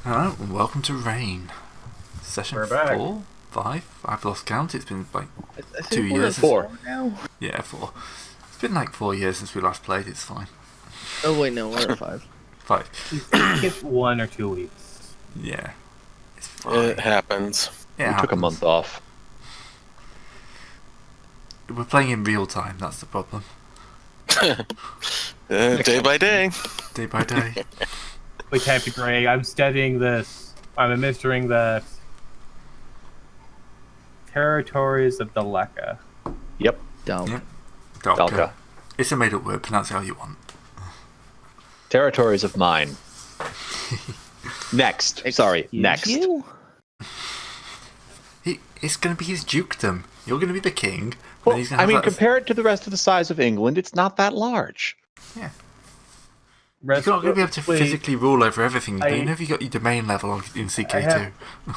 Hello, and welcome to Rain. Session We're back. 4? 5? I've lost count. It's been like I think 2 we're years. at 4 now. Yeah, 4. It's been like 4 years since we last played. It's fine. Oh wait, no, we're at 5. 5. I think it's 1 or 2 weeks. Yeah. It's fine. It happens. It We took a month off. We're playing in real time. That's the problem. Day by day. Day by day. Wait, Captain Gray, I'm studying this. I'm administering the territories of Daleka. Yep, Dumb. Yep. Dalka. It's a made-up word. Pronounce it how you want. Territories of mine. Next. Sorry, next. You? It's going to be his dukedom. You're going to be the king. Well, and he's gonna I have mean, that as- compare it to the rest of the size of England, it's not that large. Yeah. You're not going to be able to physically rule over everything. You know if you got your domain level in CK2.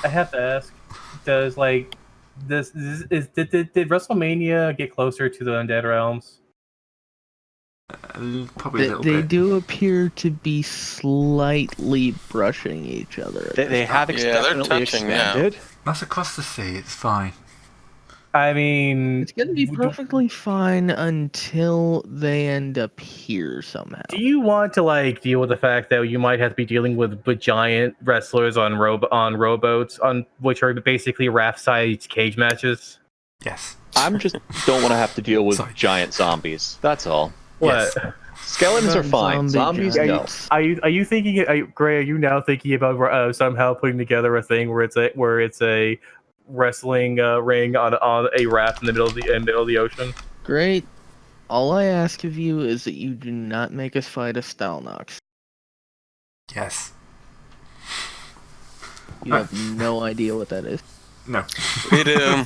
I have to ask, did WrestleMania get closer to the Undead Realms? Probably a little They bit. do appear to be slightly brushing each other. They have Yeah, they're definitely touching now. expanded. That's across the sea. It's fine. I mean, It's gonna be perfectly fine until they end up here somehow. do you want to deal with the fact that you might have to be dealing with giant wrestlers on rowboats, on which are basically raft-sized cage matches? Yes. I'm just don't want to have to deal with Sorry. giant zombies. That's all. What? Yes. Skeletons are fine. Zombie Zombies, giants. no. Are you thinking, Gray? Are you now thinking about somehow putting together a thing where it's a wrestling ring on a raft in the middle of the ocean? Great. All I ask of you is that you do not make us fight a Stalnox. Yes. You have no idea what that is. No. We do.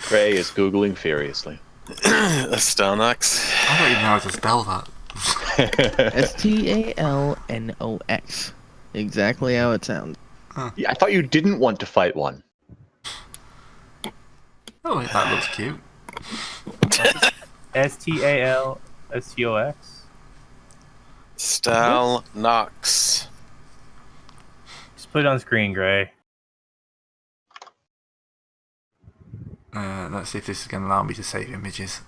Gray is Googling furiously. Stalnox. I don't even know how to spell that. Stalnox. Exactly how it sounds. Yeah, I thought you didn't want to fight one. Oh, that looks cute. Stalstox. Stalnox. Just put it on screen, Gray. Let's see if this is going to allow me to save images.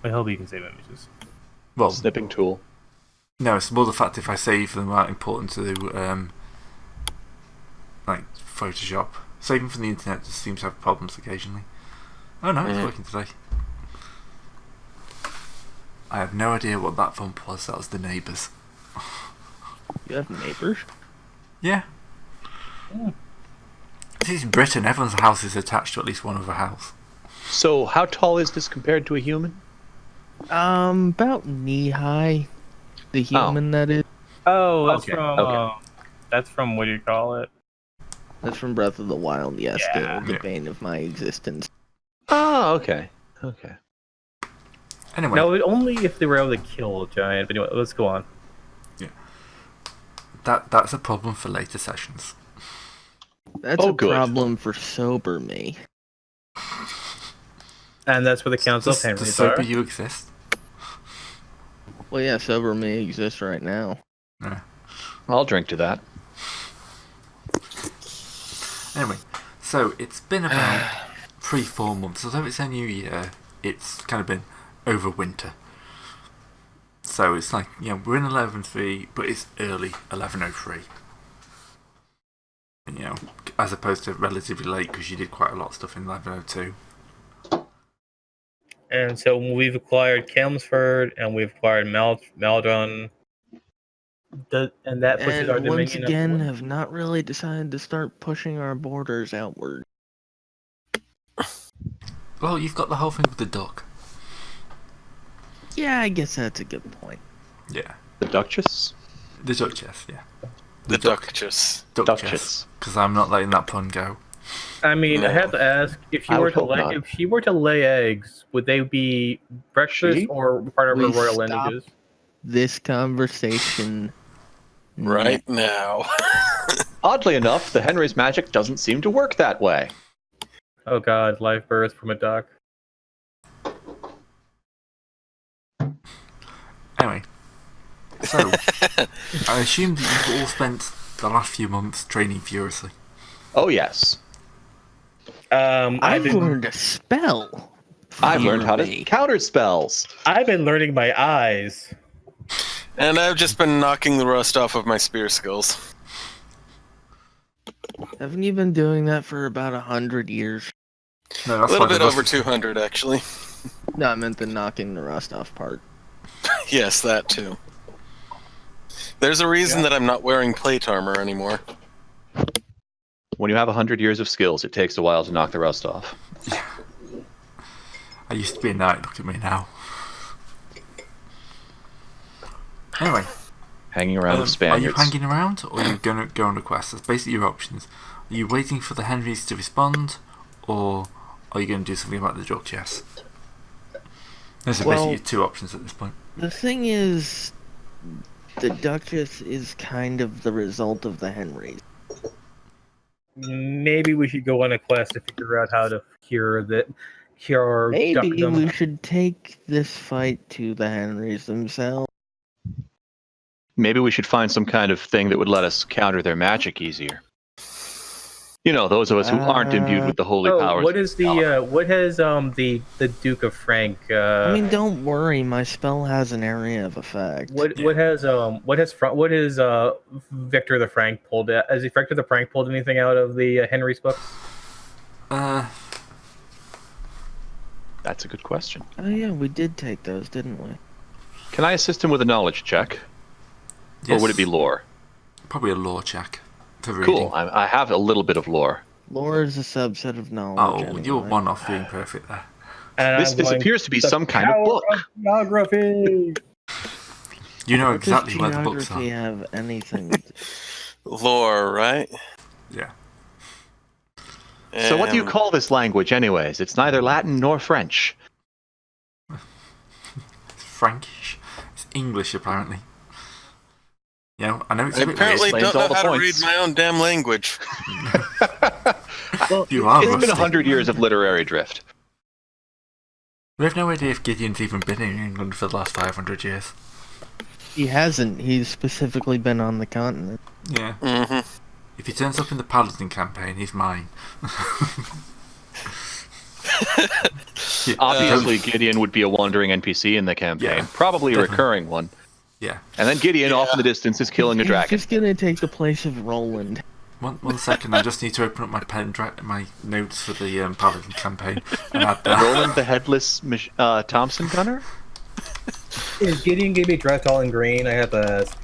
I hope you can save images. Well, Snipping tool. no, it's more the fact if I save them aren't important to Photoshop. Saving from the internet just seems to have problems occasionally. Oh no, it's working today. I have no idea what that bump was. That was the neighbours. You have neighbors? Yeah. This is Britain. Everyone's house is attached to at least one other house. So, how tall is this compared to a human? About knee high. The human that is. Oh, that's Okay, from okay. that's from what do you call it? That's from Breath of the Wild. Yes, Yeah. the bane of my existence. Oh, okay. Okay. Anyway, No, only if they were able to kill a giant. But anyway, let's go on. that's a problem for later sessions. That's Oh, a good. problem for sober me. And that's where the Council of Does Henrys sober are. you exist? Well, yeah, sober me exists right now. Yeah. I'll drink to that. Anyway, so it's been about 3-4 months. Although it's a new year, it's kind of been over winter. So it's like, we're in 11.3, but it's early 11.03. And, as opposed to relatively late because you did quite a lot of stuff in 11.02. And so we've acquired Chelmsford and we've acquired Maldron. And that pushes our And once dominion again, up. have not really decided to start pushing our borders outward. Well, you've got the whole thing with the duck. Yeah, I guess that's a good point. Yeah. The Duchess? The Duchess, yeah. The Duchess. Duchess. Because I'm not letting that pun go. I mean, I No. have to ask if I you were would to hope not. if she were to lay eggs, would they be breakfast She? or part of her We royal stop. lineages? This conversation. Right now. Oddly enough, the Henry's magic doesn't seem to work that way. Oh God, live birth from a duck. Anyway, so I assume that you've all spent the last few months training furiously? Oh yes, I've learned a spell. I've learned how to Fear me. counter spells. I've been learning my eyes. And I've just been knocking the rust off of my spear skills. Haven't you been doing that for about 100 years? No, A that's little why the bit over rust is- 200, actually. No, I meant the knocking the rust off part. Yes, that too. There's a reason that I'm not wearing plate armor anymore. When you have 100 years of skills, it takes a while to knock the rust off. I used to be a knight. Look at me now. Anyway, Hanging around with are you Spaniards. hanging around, or are you going to go on a quest? That's basically your options. Are you waiting for the Henrys to respond, or are you going to do something about the drug chest? Those are basically your two options at this point. The thing is, the Duchess is kind of the result of the Henrys. Maybe we should go on a quest to figure out how to cure Maybe Duckdom. we should take this fight to the Henrys themselves. Maybe we should find some kind of thing that would let us counter their magic easier. You know, those of us who aren't imbued with the holy powers. What is what has the Duke of Frank? I mean, don't worry, my spell has an area of effect. What has Victor the Frank pulled? Has Victor the Frank pulled anything out of the Henry's books? That's a good question. Oh yeah, we did take those, didn't we? Can I assist him with a knowledge check? Yes. Or would it be lore? Probably a lore check for reading. Cool. I have a little bit of lore. Lore is a subset of knowledge. Oh, anyway. you're one off being perfect there. And This I'm going, appears to be "The some kind of power book." Geography. You know What does exactly where the books geography are. have anything to do? Lore, right? Yeah. So what do you call this language anyways? It's neither Latin nor French. It's Frankish. It's English, apparently. You know, I know it's I a bit apparently weird. explains don't know all the how to points. read my own damn language. Well, You are It's been rusty. 100 years of literary drift. We have no idea if Gideon's even been in England for the last 500 years. He hasn't. He's specifically been on the continent. Yeah. Mm-hmm. If he turns up in the Paladin campaign, he's mine. Obviously, Gideon would be a wandering NPC in the campaign. Yeah, Probably a definitely. recurring one. Yeah. And then Gideon, off in the distance, is killing a He's dragon. just gonna take the place of Roland. One second, I just need to open up my my notes for the Paladin campaign and add that. Roland the Headless Thompson Gunner? Is Gideon gonna be dressed all in green? I have to ask.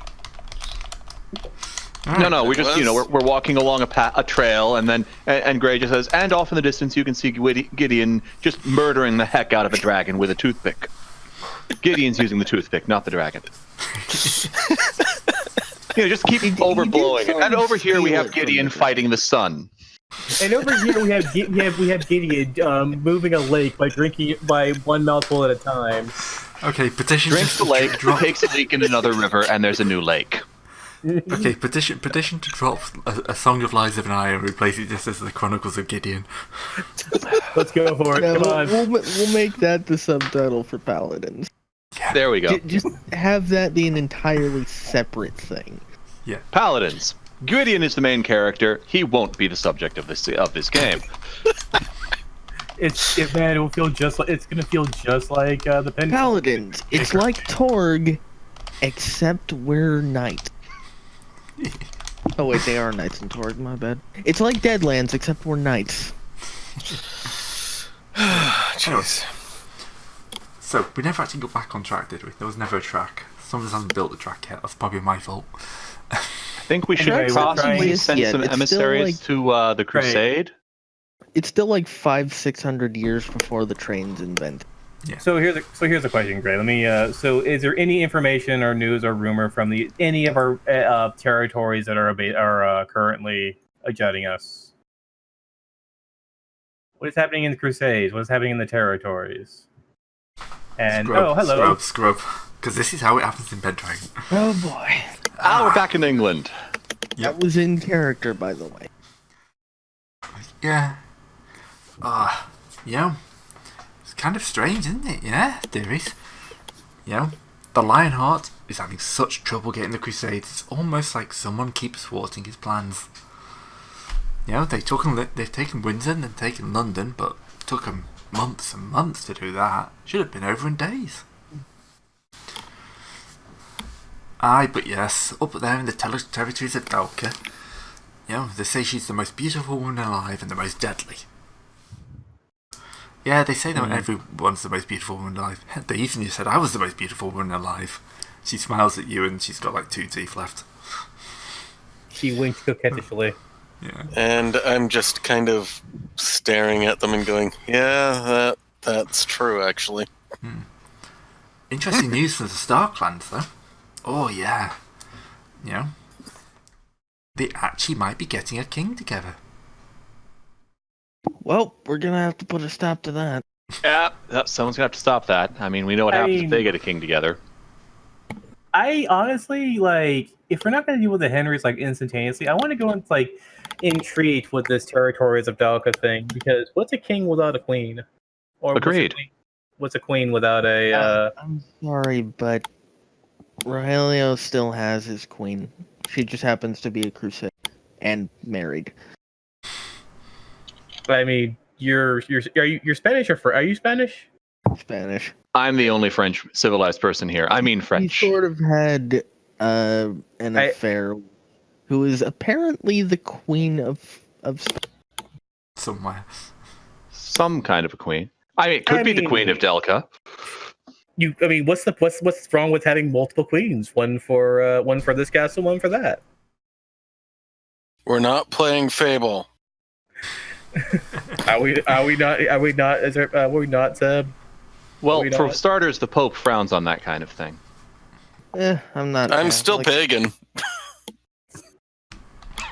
No, we're just, we're walking along a trail, and then and Gray just says, and off in the distance you can see Gideon just murdering the heck out of a dragon with a toothpick. Gideon's using the toothpick, not the dragon. Just keep overblowing it. And over here we have Gideon fighting the sun. And over here we have Gideon moving a lake by one mouthful at a time. Okay, petition. Drinks the lake, Drop. takes a leak in another river, and there's a new lake. Okay, petition to drop a Song of Lies of an Eye and replace it just as the Chronicles of Gideon. Let's go for it. Yeah, Come on. we'll make that the subtitle for Paladins. There we go. Just have that be an entirely separate thing. Yeah. Paladins. Gideon is the main character. He won't be the subject of this game. Man, it'll feel just like it's gonna feel just like the pen. Paladins. It's like Torg, except we're knights. Oh wait, they are knights in Torg. My bad. It's like Deadlands, except we're knights. Jeez. So, we never actually got back on track, did we? There was never a track. Someone hasn't built the track yet. That's probably my fault. I think we should Anyway, we're possibly trying- send Yeah, some it's still emissaries like- to the Crusade. It's still like 500-600 years before the train's invented. So here's a question, Gray. Let me. So, is there any information or news or rumor from any of our territories that are currently adjudging us? What is happening in the Crusades? What is happening in the territories? And hello. Scrub. Because this is how it happens in Pendragon. Oh boy. We're back in England. That was in character, by the way. Yeah. It's kind of strange, isn't it? Yeah, dearies. The Lionheart is having such trouble getting the Crusades. It's almost like someone keeps thwarting his plans. You know, they've taken Windsor and they've taken London, but it took them months and months to do that. Should have been over in days. Aye, but yes, up there in the territories of Dalka, you know, they say she's the most beautiful woman alive and the most deadly. Yeah, they say that everyone's the most beautiful woman alive. They even said I was the most beautiful woman alive. She smiles at you and she's got like 2 teeth left. She winks coquettishly. Yeah. And I'm just kind of staring at them and going, yeah, that's true, actually. Interesting news for the Starklands, though. Oh, yeah. You know, they actually might be getting a king together. Well, we're gonna have to put a stop to that. Yeah, someone's gonna have to stop that. I mean, we know what happens if they get a king together. I honestly, like, if we're not going to deal with the Henrys, like, instantaneously, I want to go into, like, intrigued with this territories of Dalka thing, because what's a king without a queen? Or Agreed. What's a queen without a, I'm sorry, but Rahelio still has his queen. She just happens to be a crusade and married. I mean, you're Spanish or are you Spanish? Spanish. I'm the only French civilized person here. I mean French. He sort of had an affair who is apparently the queen of Somewhere. Some kind of a queen. I mean, it could be the queen of Delca. I mean, what's wrong with having multiple queens? One for this castle, one for that. We're not playing Fable. Are we not? Well, we for not? starters, the Pope frowns on that kind of thing. I'm not. I'm still pagan.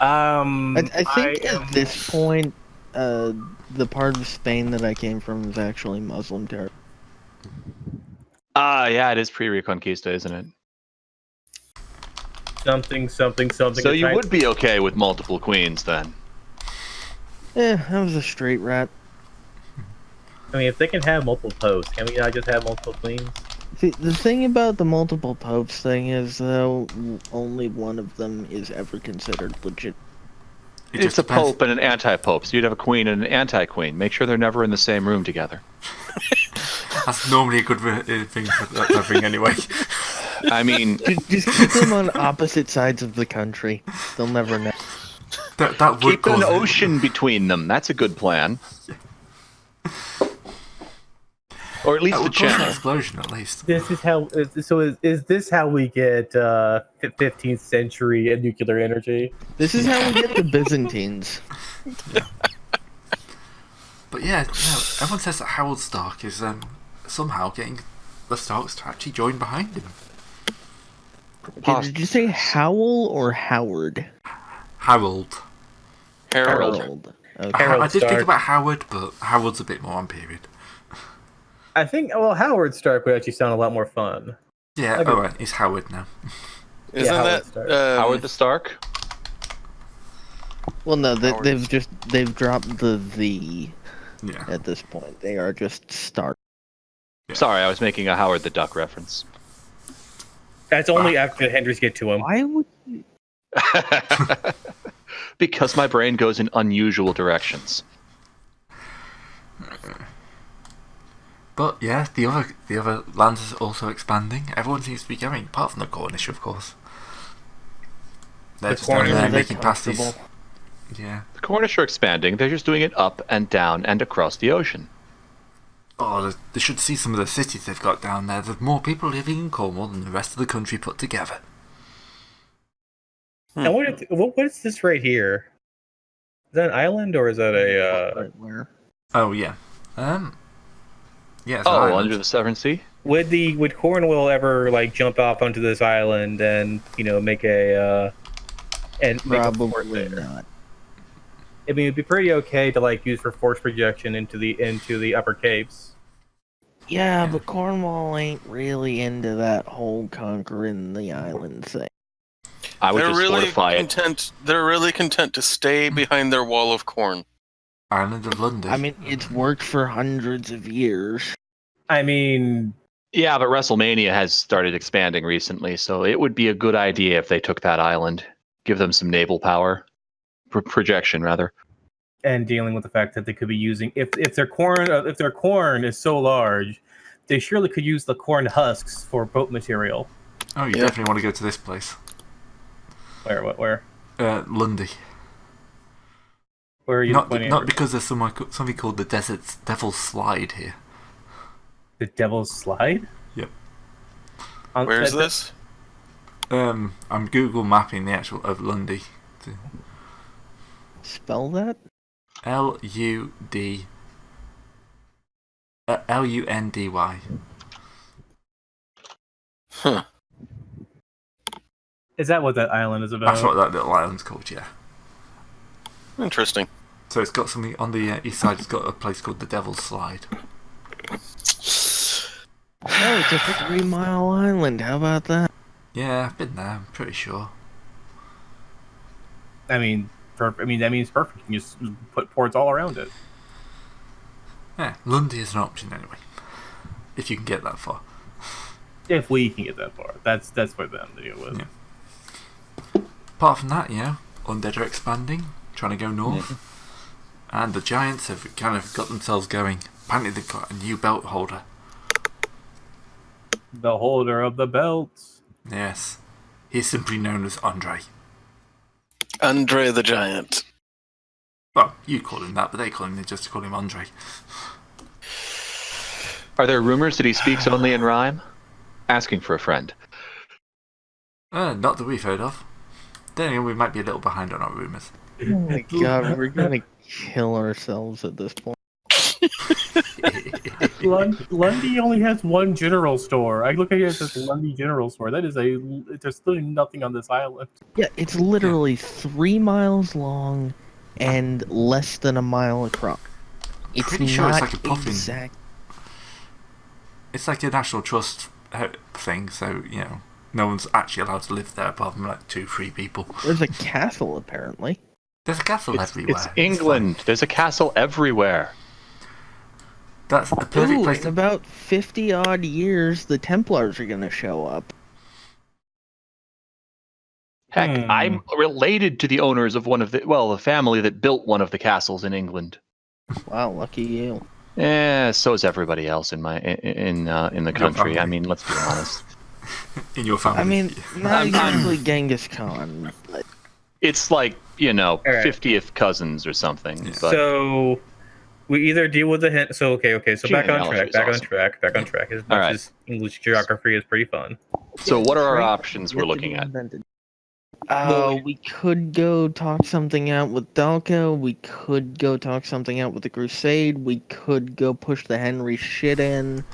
I think at this point, the part of Spain that I came from is actually Muslim territory. Yeah, it is pre-Reconquista, isn't it? Something. So you would be okay with multiple queens then? I was a straight rat. I mean, if they can have multiple popes, can we not just have multiple queens? See, the thing about the multiple popes thing is, though, only one of them is ever considered legit. It's a pope and an anti-pope, so you'd have a queen and an anti-queen. Make sure they're never in the same room together. That's normally a good thing for that thing anyway. I mean... Just keep them on opposite sides of the country. They'll never know. That would Keep an ocean between them. That's a good plan. Or at least that the would cause an channel. explosion, at least. This is how. Is this how we get 15th century nuclear energy? This is how we get the Byzantines. But yeah, everyone says that Howard Stark is somehow getting the Starks to actually join behind him. Did you say Howell or Howard? Harold. Harold. Okay. Harold I did think Stark. about Howard, but Howard's a bit more on period. I think. Well, Howard Stark would actually sound a lot more fun. Yeah, Okay. alright, it's Howard now. Isn't Howard that Stark. Howard the Stark? Well, no, Howard. they've dropped the Yeah. at this point. They are just Stark. Yeah. Sorry, I was making a Howard the Duck reference. That's only after the Hendrys get to him. Why would you? Because my brain goes in unusual directions. But yeah, the other lands is also expanding. Everyone seems to be going, apart from the Cornish, of course. They're The just down Cornish, there they're making pasties. comfortable. Yeah. The Cornish are expanding. They're just doing it up and down and across the ocean. Oh, they should see some of the cities they've got down there. There's more people living in Cornwall than the rest of the country put together. And what is this right here? Is that an island or is that a? Right where? Oh yeah. Yeah. It's an Oh, island. under the Severn Sea? Would Cornwall ever like jump off onto this island and make a and make a fort Probably there? not. I mean, it'd be pretty okay to like use for force projection into the Upper Capes. Yeah, but Cornwall ain't really into that whole conquering the island thing. I would They're just really fortify it. content. They're really content to stay behind their wall of corn. Island of London. I mean, it's worked for hundreds of years. I mean, Yeah, but WrestleMania has started expanding recently, so it would be a good idea if they took that island, give them some naval power, projection rather. And dealing with the fact that they could be using if their corn is so large, they surely could use the corn husks for boat material. Oh, you Yeah. definitely want to go to this place. Where Lundy. are you pointing Not at? because there's something called the Devil's Slide here. The Devil's Slide? Yep. Where is this? I'm Google mapping the actual of Lundy. Spell that? Lundy. Huh. Is that what that island is about? That's what that little island's called, yeah. Interesting. So it's got something on the east side. It's got a place called the Devil's Slide. Oh, it's a 3-mile island. How about that? Yeah, I've been there. I'm pretty sure. I mean, that means perfect. You can just put ports all around it. Yeah, Lundy is an option anyway. If you can get that far. If we can get that far, that's for them to deal with. Yeah. Apart from that, Undead are expanding, trying to go north, and the Giants have kind of got themselves going. Apparently, they've got a new belt holder. The holder of the belts. Yes, he's simply known as Andre. Andre the Giant. Well, you call him that, but they just call him Andre. Are there rumors that he speaks only in rhyme? Asking for a friend. Not that we've heard of. Then we might be a little behind on our rumours. Oh my god, we're gonna kill ourselves at this point. Lundy only has one general store. I look at it as this Lundy general store. There's literally nothing on this island. Yeah, it's literally 3 miles long and less than a mile across. It's Pretty sure it's not like a puffin. exact. It's like a National Trust thing, so, no one's actually allowed to live there apart from like 2-3 people. There's a castle, apparently. There's a castle everywhere. It's England. There's a castle everywhere. That's a perfect Ooh, place in to... about 50-odd years, the Templars are gonna show up. Heck, I'm related to the owners of the family that built one of the castles in England. Wow, lucky you. So is everybody else in the country. I mean, let's be honest. In your family. I mean, not exactly Genghis Khan. But It's like, right. 50th cousins or something. Yeah. But So we either deal with the hint. So okay. So back on Genealogy track. is Back on track. As much Alright. as English geography is pretty fun. So what are our Right. options we're looking at? We could go talk something out with Dalka. We could go talk something out with the Crusade. We could go push the Henry shit in.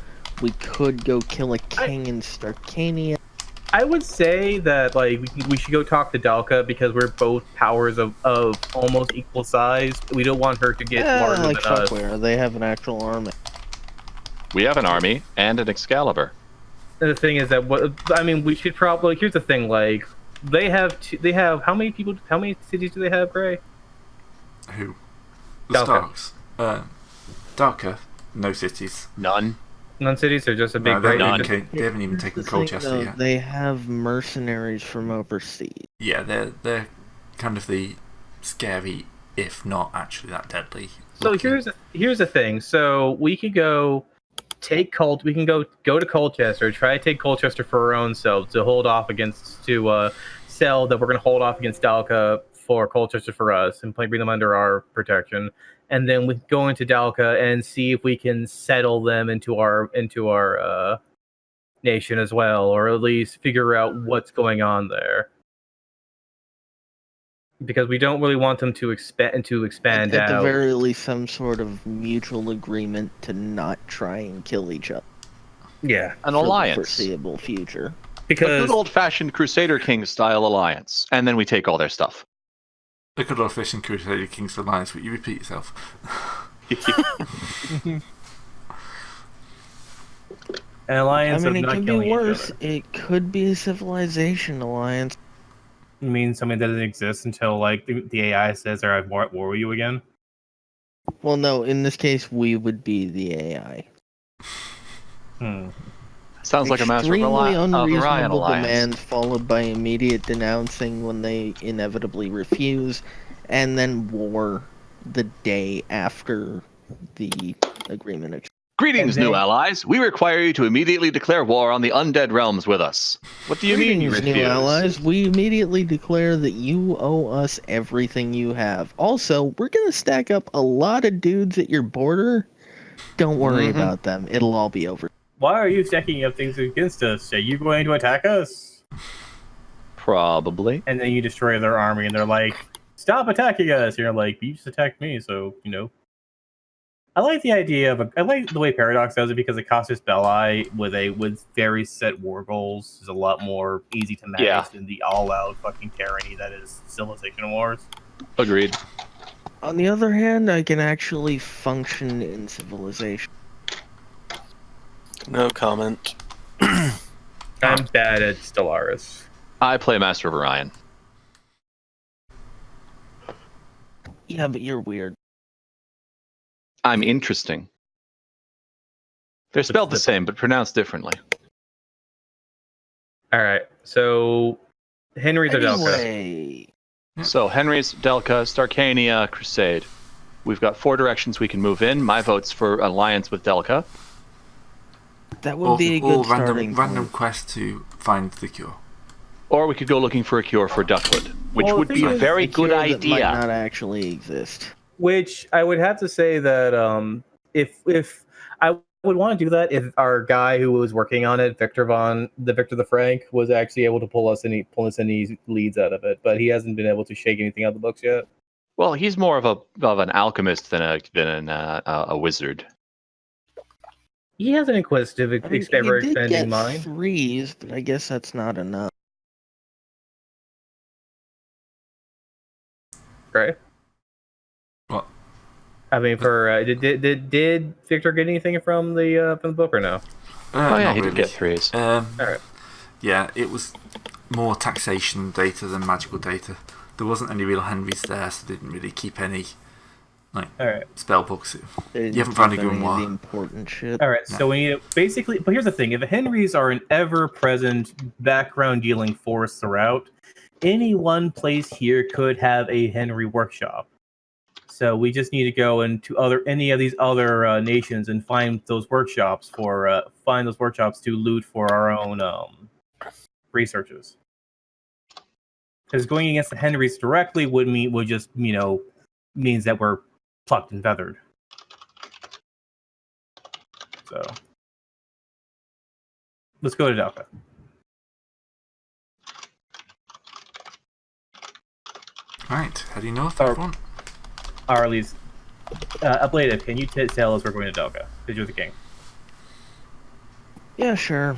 We could go kill a king in Starkania. I would say that we should go talk to Dalka because we're both powers of almost equal size. We don't want her to get larger Like than us. fuckware. They have an actual army. We have an army and an Excalibur. And the thing is that we should probably. Here's the thing. They have how many people? How many cities do they have, Gray? Who? The Dalka. Starks. Darker. No cities. None. None cities. They're just a big. No, they None. haven't even taken The thing, Colchester though, yet. they have mercenaries from overseas. Yeah, they're kind of the scary, if not actually that deadly. So looking. here's the thing. So we could go take We can go to Colchester. Try to take Colchester for our own selves to hold off against sell that we're going to hold off against Dalka for Colchester for us and bring them under our protection. And then we go into Dalka and see if we can settle them into our nation as well, or at least figure out what's going on there. Because we don't really want them to expand At the out. very least, some sort of mutual agreement to not try and kill each other. Yeah, An for the alliance. foreseeable future. A because good old-fashioned Crusader King style alliance. And then we take all their stuff. The good old fishing Crusader King's Alliance, but you repeat yourself. an alliance I mean, of it not could killing be each worse. other. It could be a civilization alliance. You mean something that doesn't exist until the AI says they're at war with you again? Well, no, in this case, we would be the AI. Sounds like a master of Extremely Orion unreasonable alliance. demand followed by immediate denouncing when they inevitably refuse, and then war the day after the agreement. Greetings, And new then- allies. We require you to immediately declare war on the undead realms with us. What do you mean you Greetings, refuse? new allies. We immediately declare that you owe us everything you have. Also, we're gonna stack up a lot of dudes at your border. Don't worry about them. It'll all be over. Why are you stacking up things against us? Are you going to attack us? Probably. And then you destroy their army, and they're like, "Stop attacking us!" And you're like, "You just attacked me, so you know." I like the idea of I like the way Paradox does it because it Casus Belli with very set war goals is a lot more easy to manage Yeah. than the all-out fucking tyranny that is Civilization Wars. Agreed. On the other hand, I can actually function in civilization. No comment. I'm bad at Stellaris. I play Master of Orion. Yeah, but you're weird. I'm interesting. They're spelled the same, but pronounced differently. All right, so Henry's Adelka. Anyway, So, Henry's, Delca, Starcania, Crusade. We've got 4 directions we can move in. My vote's for alliance with Delca. that would be a good starting random point. quest to find the cure. Or we could go looking for a cure for Duckwood, which Well, the would be thing a is, very A good cure that might idea. not actually exist. Which I would have to say that if I would want to do that if our guy who was working on it, Victor the Frank, was actually able to pull us any leads out of it, but he hasn't been able to shake anything out of the books yet. Well, he's more of an alchemist than a wizard. He has an inquisitive, I mean, ever he did expanding get mind. 3s, but I guess that's not enough. Right? What? I mean, for did Victor get anything from the book or no? Oh yeah, Not he did really. get 3s. Alright. Yeah, it was more taxation data than magical data. There wasn't any real Henrys there, so they didn't really keep any Alright. spell books. They didn't You haven't found keep a any of grimoire. the important shit. Alright, so we need basically, but here's the thing: if the Henrys are an ever-present background dealing force throughout, any one place here could have a Henry workshop. So we just need to go into any of these other nations and find those workshops to loot for our own researches. Because going against the Henrys directly would just means that we're plucked and feathered. So let's go to Delta. Right, heading north, Or- everyone. Arlie's Ablative, can you tell us we're going to Delca? Because you're the king. Yeah, sure.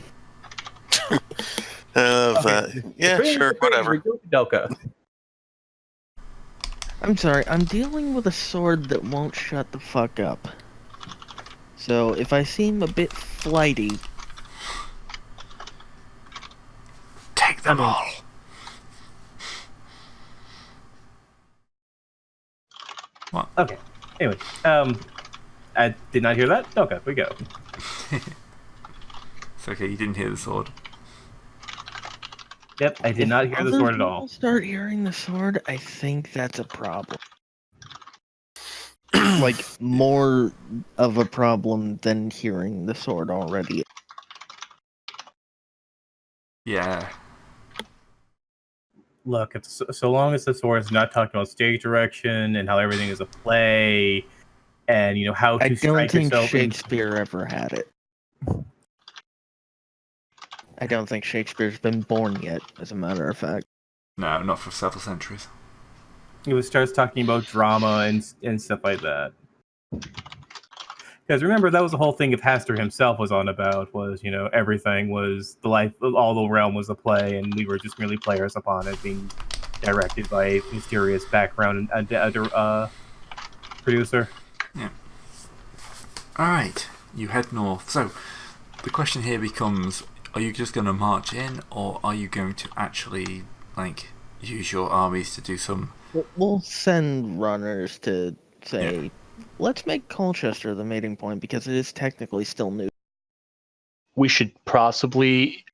Yeah, sure, whatever. We go to Delca. I'm sorry, I'm dealing with a sword that won't shut the fuck up. So if I seem a bit flighty, Take them all. Okay. Anyway, I did not hear that. Okay, we go. It's okay, you didn't hear the sword. Yep, I did if not hear the other sword at people all. Start hearing the sword, I think that's a problem. Like more of a problem than hearing the sword already. Yeah. Look, if, so long as the sword is not talking about stage direction and how everything is a play, and how to I don't strike think yourself in Shakespeare ever had it. I don't think Shakespeare's been born yet, as a matter of fact. No, not for several centuries. it starts talking about drama and stuff like that. Because remember, that was the whole thing if Hastur himself was on about, was, everything was the life, all the realm was a play, and we were just merely players upon it, being directed by a mysterious background producer. Yeah. Alright, you head north. So, the question here becomes, are you just going to march in, or are you going to actually, use your armies to do some... We'll send runners to say, let's make Colchester the mating point because it is technically still new. we should possibly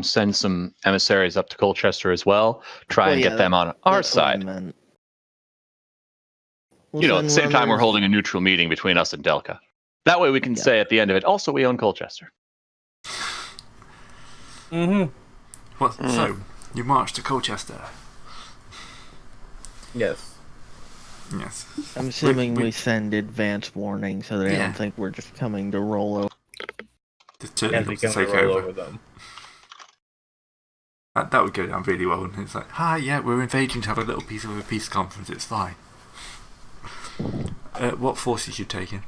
send some emissaries up to Colchester as well. Try and get them on our that's what I side. meant. At the same time, we're holding a neutral meeting between us and Delca. That way we can say at the end of it, also, we own Colchester. Mm-hmm. Well, so, you march to Colchester. Yes. Yes. I'm assuming we send advance warning so they don't think we're just coming to roll over. Just turning As up we to come take roll over. over them. That would go down really well. And it's like, hi, yeah, we're invading to have a little piece of a peace conference. It's fine. What forces you taking?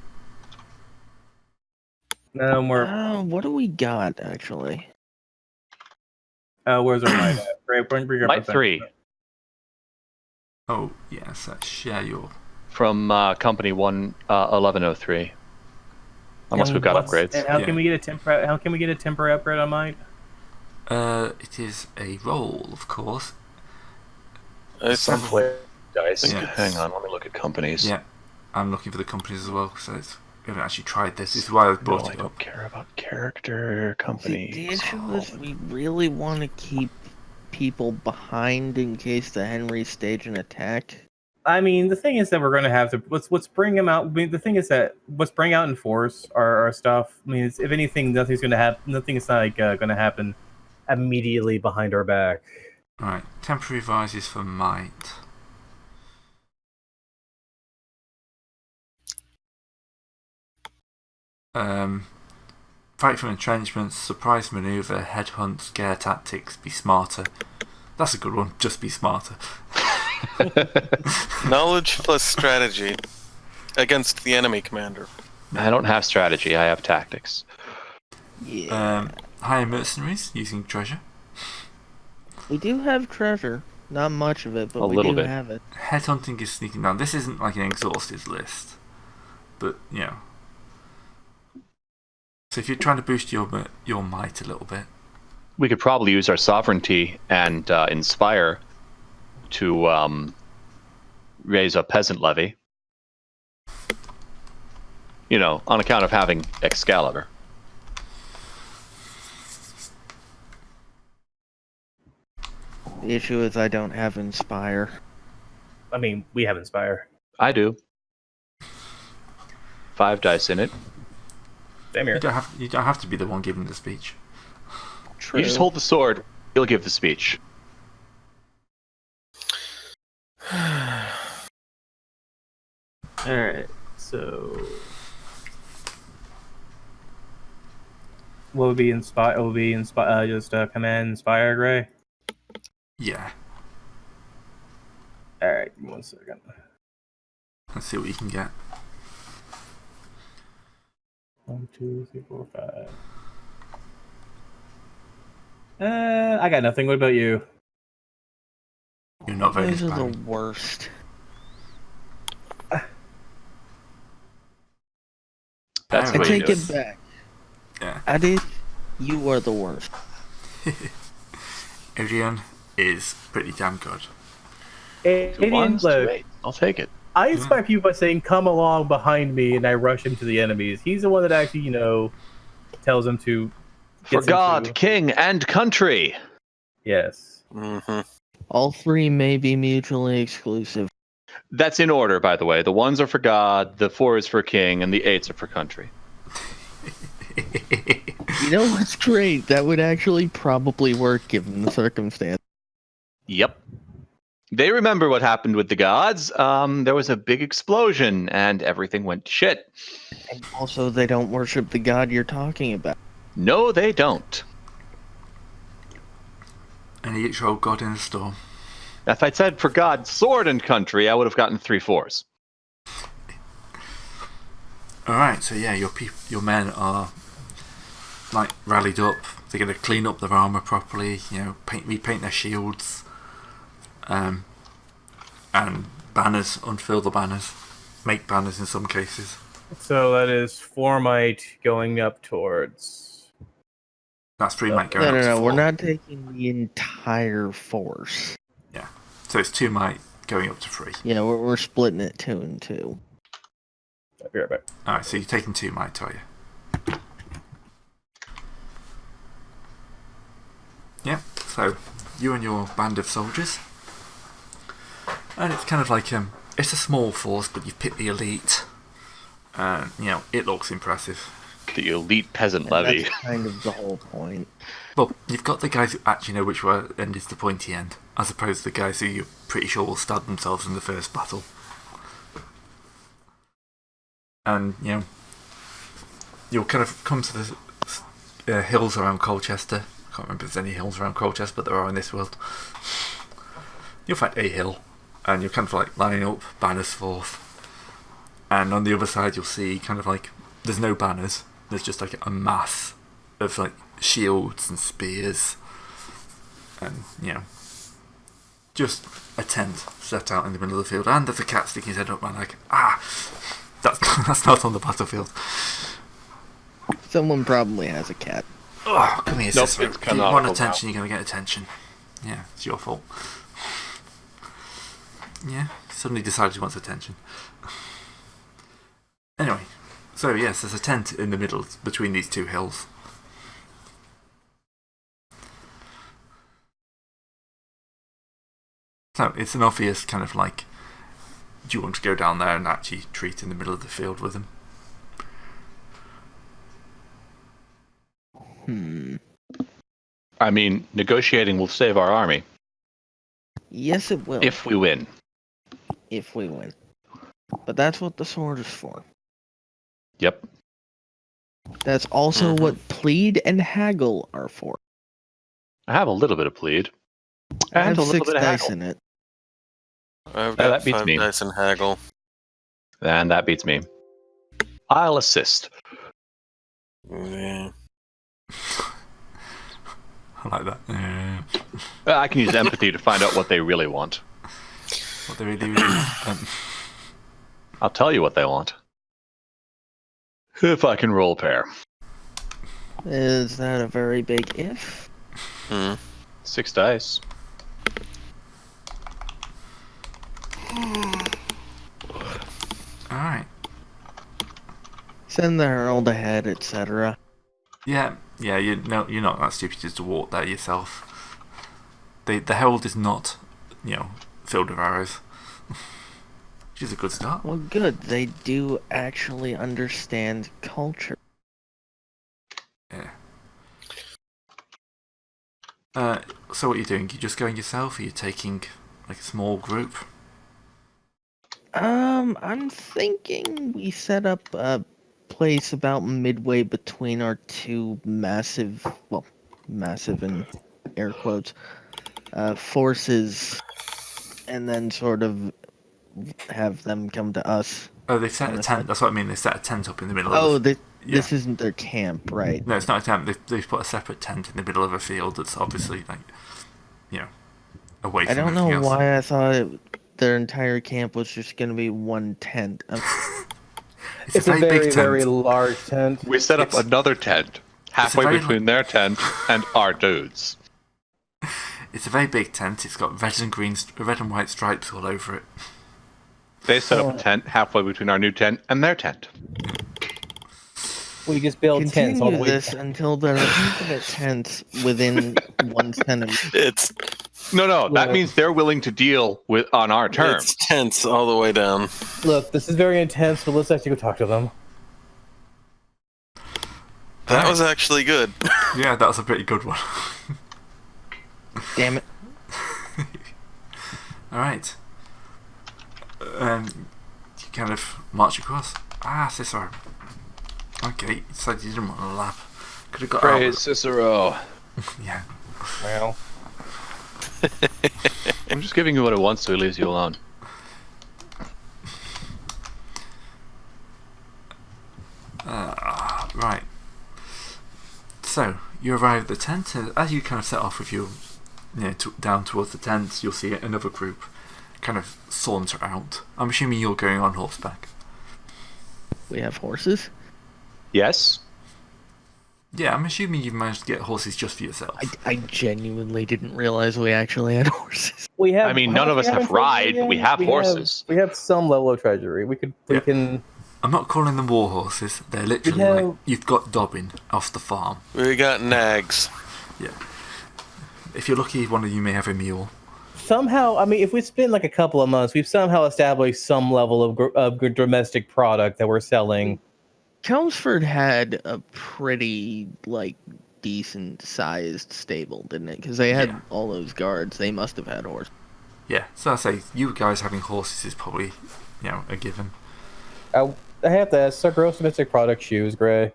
No more. What do we got, actually? Where's our might at? Bring Might 3. Oh, yes, share your... From Company 1103. Unless we've got upgrades. And how can we get a temporary upgrade on might? It is a roll, of course. It's Someplace. Dice. Yeah. Hang on, let me look at companies. Yeah, I'm looking for the companies as well, so we haven't actually tried this. This is why I brought I it don't up. care about character, company. The issue is we really want to keep people behind in case the Henrys stage an attack. I mean, the thing is that we're going to have to let's bring them out. I mean, the thing is that let's bring out and force our stuff. I mean, if anything, nothing's going to happen. Nothing is like going to happen immediately behind our back. All right, temporary rises for might. Fight from entrenchments, surprise maneuver, headhunt, scare tactics, be smarter. That's a good one. Just be smarter. Knowledge plus strategy against the enemy commander. I don't have strategy, I have tactics. Yeah. Hire mercenaries using treasure. We do have treasure. Not much of it, but A we little do bit. have it. Headhunting is sneaking down. This isn't like an exhausted list, but So if you're trying to boost your might a little bit, We could probably use our sovereignty and inspire to raise a peasant levy. On account of having Excalibur. The issue is I don't have Inspire. I mean, we have Inspire. I do. 5 dice in it. Same here. you don't have to be the one giving the speech. True. You just hold the sword, he'll give the speech. Alright, so... What would be Inspire? Will be Inspire? Just command Inspire, Gray. Yeah. Alright, give me 1 second. Let's see what you can get. 1, 2, 3, 4, 5. I got nothing. What about you? You're not very Those are the inspiring. worst. That's I what take you it back. Yeah. Adi, you are the worst. Adrian is pretty damn good. Alien, look, I'll take it. I inspire people by saying, "Come along behind me," and I rush into the enemies. He's the one that actually, tells them to. For God, king, and country. Yes. Mm-hmm. All 3 may be mutually exclusive. That's in order, by the way. The 1s are for God, the 4 is for king, and the 8s are for country. You know what's great? That would actually probably work given the circumstance. Yep. They remember what happened with the gods. There was a big explosion, and everything went to shit. And also, they don't worship the god you're talking about. No, they don't. And he gets your old god in a storm. If I'd said for God, sword, and country, I would have gotten 3 4s. Alright, so yeah, your men are rallied up. They're going to clean up their armour properly, repaint their shields, and banners, unfurl the banners, make banners in some cases. So that is 4 might going up towards. That's 3 might going up to No, 4. we're not taking the entire force. Yeah, so it's 2 might going up to 3. Yeah, we're splitting it 2 and 2. I'll be right back. Alright, so you're taking 2 might, are you? Yeah, so you and your band of soldiers. And it's kind of like, it's a small force, but you've picked the elite. And, it looks impressive. The elite peasant And levy. that's kind of the whole point. Well, you've got the guys who actually know which way end is the pointy end, as opposed to the guys who you're pretty sure will stab themselves in the first battle. And, you'll kind of come to the hills around Colchester. I can't remember if there's any hills around Colchester, but there are in this world. You'll find a hill, and you're kind of like lining up, banners forth. And on the other side, you'll see kind of like, there's no banners, there's just like a mass of like shields and spears. And, just a tent set out in the middle of the field. And there's a cat sticking his head up, and like, that's not on the battlefield. Someone probably has a cat. Oh, come here, Nope, Cicero. it's If you canonical want now. attention, you're going to get attention. Yeah, it's your fault. Yeah, suddenly decided he wants attention. Anyway, so yes, there's a tent in the middle between these two hills. So it's an obvious kind of like, do you want to go down there and actually treat in the middle of the field with them? I mean, negotiating will save our army. Yes, it will. If we win. If we win. But that's what the sword is for. Yep. That's also what plead and haggle are for. I have a little bit of plead. I And have a little 6 bit of dice haggle. in it. I've Yeah, got that beats 5 me. dice and haggle. And that beats me. I'll assist. Yeah. I like that. I can use empathy to find out what they really want. What they really want. I'll tell you what they want. If I can roll pair. Is that a very big if? 6 dice. Alright. Send the herald ahead, etc. Yeah, you're not that stupid just to walk there yourself. The herald is not, filled with arrows. Which is a good start. Well, good. They do actually understand culture. Yeah. So what are you doing? You just going yourself? Or are you taking like a small group? I'm thinking we set up a place about midway between our two massive in air quotes, forces, and then sort of have them come to us. Oh, they set a tent. That's what I mean. They set a tent up in the middle Oh, of this isn't their camp, right? No, it's not a tent. They've put a separate tent in the middle of a field that's obviously like, away from I don't know everything else. why I thought their entire camp was just going to be one tent. It's a very, big tent. very large tent. We set up another tent halfway very between their tent and our dudes. It's a very big tent. It's got red and white stripes all over it. They set up a tent halfway between our new tent and their tent. We just build tents all the Continue way. this until there are infinite tents within 1 centimeter. It's No, that Look. means they're willing to deal with on our terms. it's tense all the way down. Look, this is very intense, so let's actually go talk to them. That was actually good. Yeah, that was a pretty good one. Damn it. Alright. You kind of march across. Cicero. Okay, you decided you didn't want to lap. Could have got Praise out. Cicero. Yeah. Well, I'm just giving you what it wants so he leaves you alone. Right. So, you arrive at the tent, and as you kind of set off with your, down towards the tent, you'll see another group kind of saunter out. I'm assuming you're going on horseback. We have horses? Yes? Yeah, I'm assuming you've managed to get horses just for yourself. I genuinely didn't realize we actually had horses. we have. I mean, how none much of us we have in treasury ride, but we again? have horses. We have some level of treasury. We Yeah. can. I'm not calling them war horses. They're literally have- like you've got Dobbin off the farm. We got nags. Yeah. if you're lucky, one of you may have a mule. Somehow, I mean, if we spend like a couple of months, we've somehow established some level of good domestic product that we're selling. Chelmsford had a pretty, like, decent-sized stable, didn't it? Because they had all those guards. They must have had horses. Yeah, so I say you guys having horses is probably, a given. I have to ask, our gross domestic product shoes, Gray?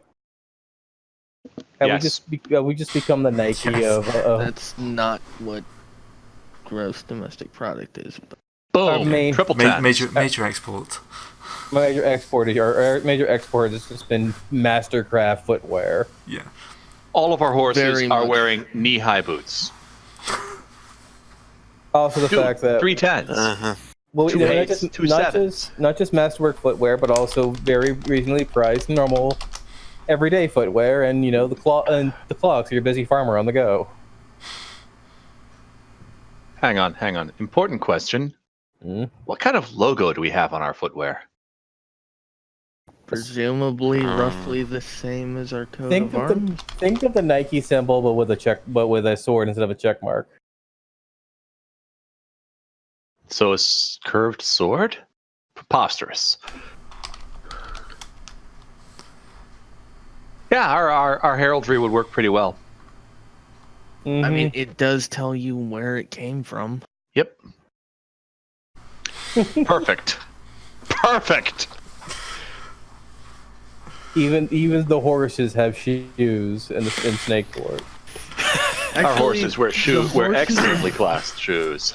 Have Yes. we just become the Nike Yes. of That's not what gross domestic product is. But Boom. main- Triple tens. Major export. major export? Our major export has just been Mastercraft footwear. Yeah. All of our horses Very are much. wearing knee-high boots. Also, the fact that 310s. well, Two not eights, just two not sevens. just not just masterwork footwear, but also very reasonably priced, normal, everyday footwear, and the clogs. So you're a busy farmer on the go. Hang on. Important question. Mm. What kind of logo do we have on our footwear? presumably roughly the same as our coat Think of of arms. the Nike symbol, but with a sword instead of a check mark. So a curved sword? Preposterous. Yeah, our heraldry would work pretty well. I mean, it does tell you where it came from. Yep. Perfect. Perfect. even the horses have shoes in Snakeport. Our horses wear the wear horses- excellently classed shoes.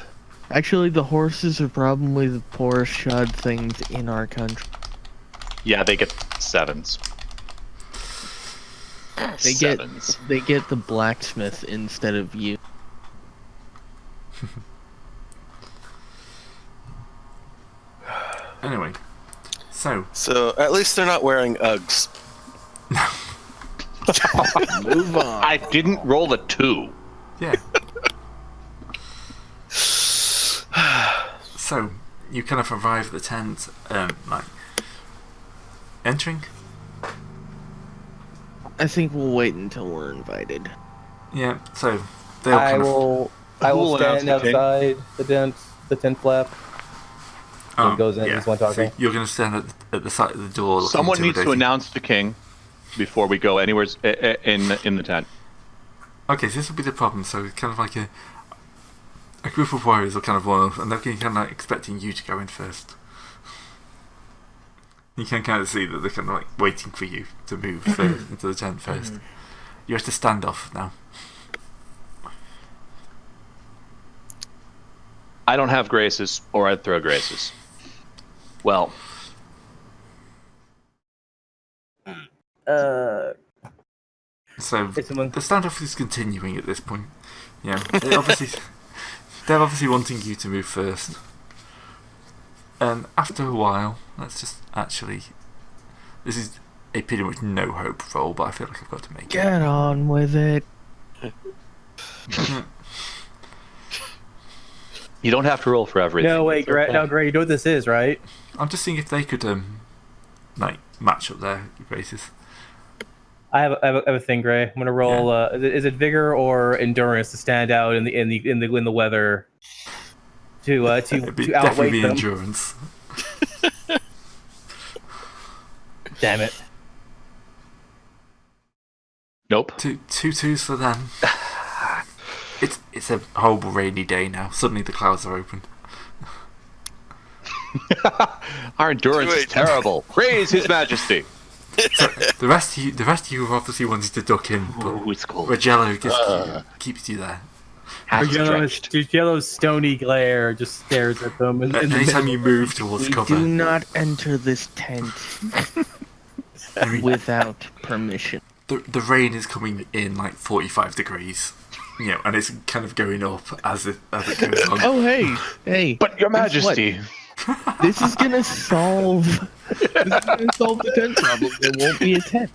Actually, the horses are probably the poorest shod things in our country. Yeah, they get sevens. They Sevens. get the blacksmith instead of you. Anyway, so So at least they're not wearing Uggs. Move on. I didn't roll a 2. yeah. So you kind of arrive at the tent, like entering. I think we'll wait until we're invited. Yeah. So they'll I kind of. will will stand announce the king? outside the tent flap. He goes in, he's one talking. So you're going to stand at the side of the door. looking Someone needs to intimidating. announce the king before we go anywhere in the tent. Okay, so this will be the problem. So it's kind of like a group of warriors will kind of run up, and they're kind of like expecting you to go in first. You can kind of see that they're kind of like waiting for you to move first into the tent first. You have to stand off now. I don't have graces, or I'd throw graces. Well, So It's someone- the standoff is continuing at this point. Yeah, they're obviously wanting you to move first. And after a while, let's just actually. This is a pretty much no hope roll, but I feel like I've got to make it. Get on with it. you don't have to roll for everything. No, wait, It's okay. Gray, you know what this is, right? I'm just seeing if they could like match up their graces. I have a thing, Gray. I'm gonna roll. Is it vigor or endurance to stand out in the weather? It'd To be outweigh definitely them. endurance. Damn it! Nope. Two twos for them. It's a horrible rainy day now. Suddenly the clouds are open. Our endurance is Wait. terrible. Praise His Majesty. The rest of you are obviously wanting to duck in, but Ooh, it's cold. Regello just keeps you there. Half stretched. Yellow's stony glare just stares at them. Anytime you move towards We cover, do not enter this tent without permission. the rain is coming in like 45 degrees, and it's kind of going up as it goes on. Oh, hey. But Your Guess what? Majesty. This is gonna solve. This is gonna solve the tent problem. There won't be a tent.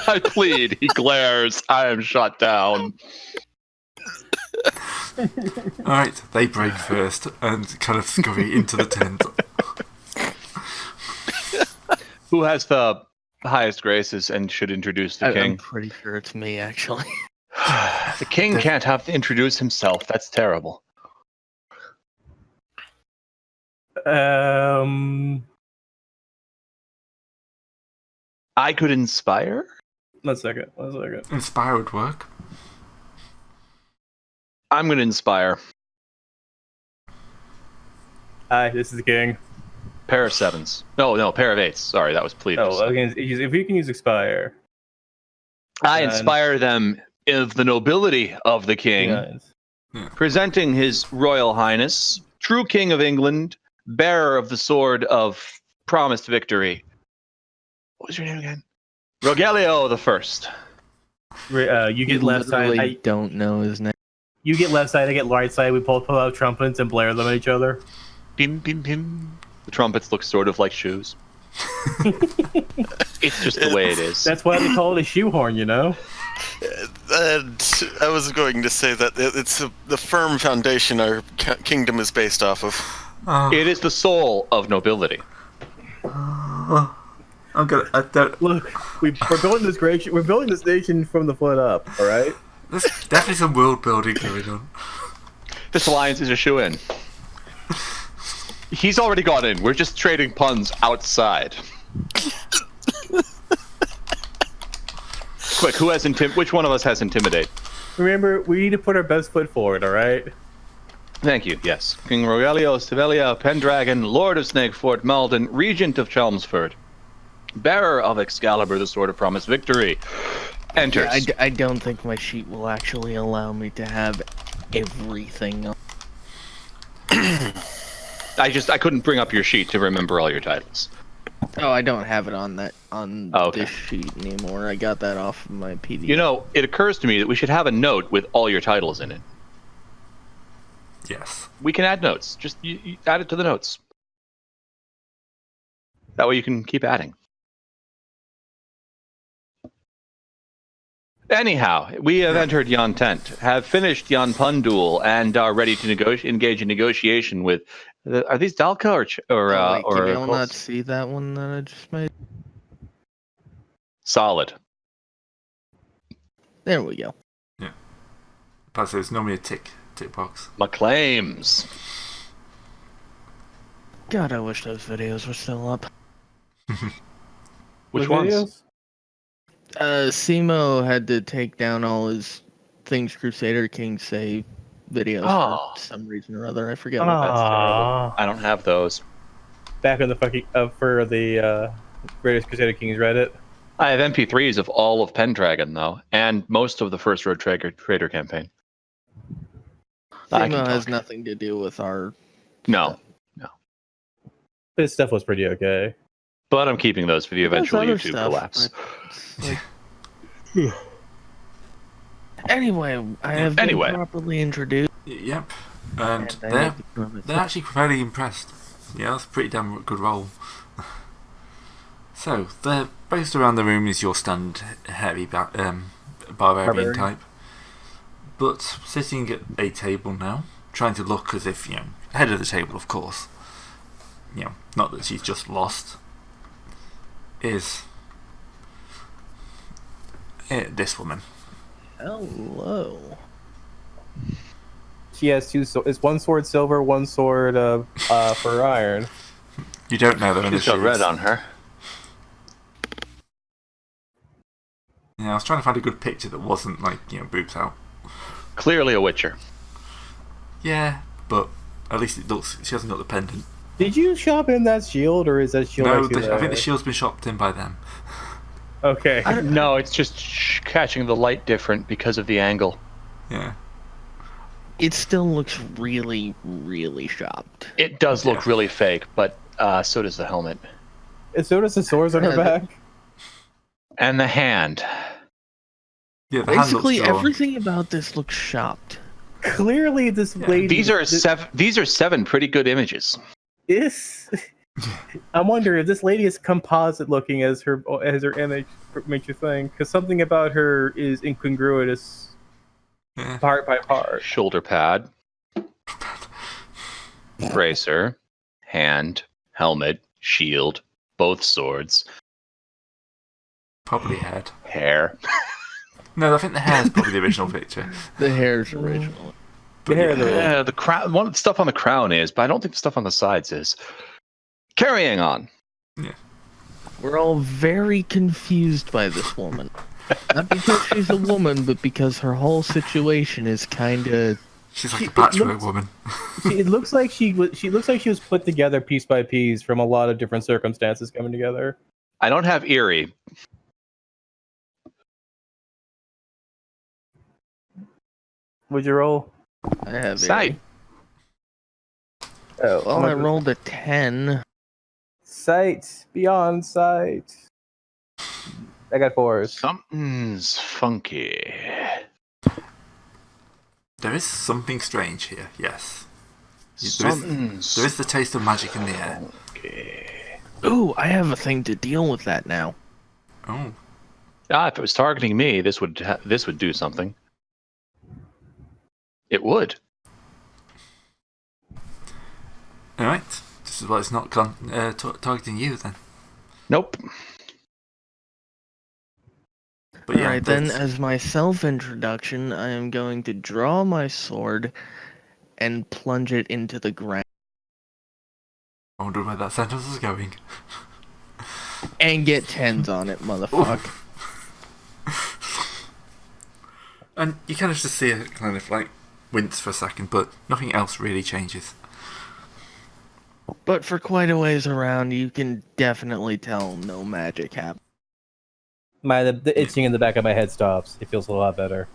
I plead. He glares. I am shot down. Alright, they break first and kind of scurry into the tent. Who has the highest graces and should introduce the I'm king. pretty sure it's me, actually. The king can't have to introduce himself. That's terrible. I could inspire? One second. Inspire would work. I'm going to inspire. Hi, this is the king. Pair of sevens. No, pair of eights. Sorry, that was pleaders. Oh, if you can use expire. I then- inspire them of the nobility of the king, Nice. presenting his royal highness, true king of England, bearer of the sword of promised victory. What was your name again? Rogelio the First. You get left side. Literally don't know his name. You get left side. I get right side. We pull out trumpets and blare them at each other. Bim, bim, bim. The trumpets look sort of like shoes. It's just the way it is. That's why they call it a shoehorn, you know? And I was going to say that it's the firm foundation our kingdom is based off of. It is the soul of nobility. I'm gonna. I don't. Look, we're building this great. We're building this nation from the foot up. All right. There's definitely some world building going on. This alliance is a shoe-in. He's already got in. We're just trading puns outside. Quick, who has which one of us has intimidate? Remember, we need to put our best foot forward. All right. Thank you. Yes, King Rogelio Stivelia Pendragon, Lord of Snakefort Malden, Regent of Chelmsford, bearer of Excalibur, the Sword of Promise Victory, enters. I don't think my sheet will actually allow me to have everything. I couldn't bring up your sheet to remember all your titles. Oh, I don't have it on Okay. this sheet anymore. I got that off of my PDF. You know, it occurs to me that we should have a note with all your titles in it. Yes. We can add notes. Just you add it to the notes. That way you can keep adding. Anyhow, we have entered Yon Tent, have finished Yon Pun Duel, and are ready to engage in negotiation with. Are these Dalka Wait, or can you all not Colts? see that one that I just made? Solid? There we go. But so it's normally a tick box. McClaims. God, I wish those videos were still up. Which What ones? videos? Simo had to take down all his Things Crusader King save videos Oh. for some reason or other. I forget what That's terrible. Aww. I don't have those. Back in the fucking for the Greatest Crusader Kings Reddit. I have MP3s of all of Pendragon, though, and most of the First Road Trader campaign. I can Simo has talk. nothing to do with our. No, His stuff was pretty okay. but I'm keeping those for the eventual There's other YouTube stuff, collapse. but it's like- Anyway, I have been Anyway. properly introduced. Yep. And I they're need to run this they're actually fairly impressed. Yeah, that's a pretty damn good roll. So they're based around the room is your standard heavy barbarian Barbarian. type, but sitting at a table now, trying to look as if head of the table, of course. Not that she's just lost. Is this woman? Hello. She has two. It's one sword silver, one sword for iron. You don't know though. She's got red on her. Yeah, I was trying to find a good picture that wasn't like boobs out. Clearly a Witcher. Yeah, but at least it looks. She hasn't got the pendant. Did you shop in that shield, or is that shield? No, actually I think the there? shield's been shopped in by them. Okay. No, it's just catching the light different because of the angle. Yeah. It still looks really, really shopped. It does look really fake, but so does the helmet. And so does the swords on her back. And the hand. Yeah, the hand Basically, looks drawn. everything about this looks shopped. Clearly, this lady. These are seven pretty good images. Is. I wonder if this lady is composite looking as her image makes you think, because something about her is incongruous Yeah. part by part. Shoulder pad. Bracer. Hand. Helmet. Shield. Both swords. Probably head. Hair. No, I think the hair is probably the original picture. The hair's original. The hair of the Yeah, the crown. One of the stuff on the crown is, but I don't think the stuff on the sides is. Carrying on. Yeah. We're all very confused by this woman. Not because she's a woman, but because her whole situation is kind of. She's like a patchwork looks- woman. It looks like she was put together piece by piece from a lot of different circumstances coming together. I don't have eerie. Would you roll? I have Sight. Oh, Well, I rolled a 10. Sight beyond sight. I got 4s. Something's funky. There is something strange here, yes. There is the taste of magic in the air. funky. Ooh, I have a thing to deal with that now. Oh. If it was targeting me, this would do something. It would. Alright. This is why it's not targeting you then. Nope. But yeah, Alright, then as my self-introduction, I am going to draw my sword and plunge it into the ground. I wonder where that sentence is going. And get 10s on it, motherfucker. And you kind of just see it kind of like wince for a second, but nothing else really changes. But for quite a ways around, you can definitely tell no magic happened. The itching in the back of my head stops. It feels a lot better.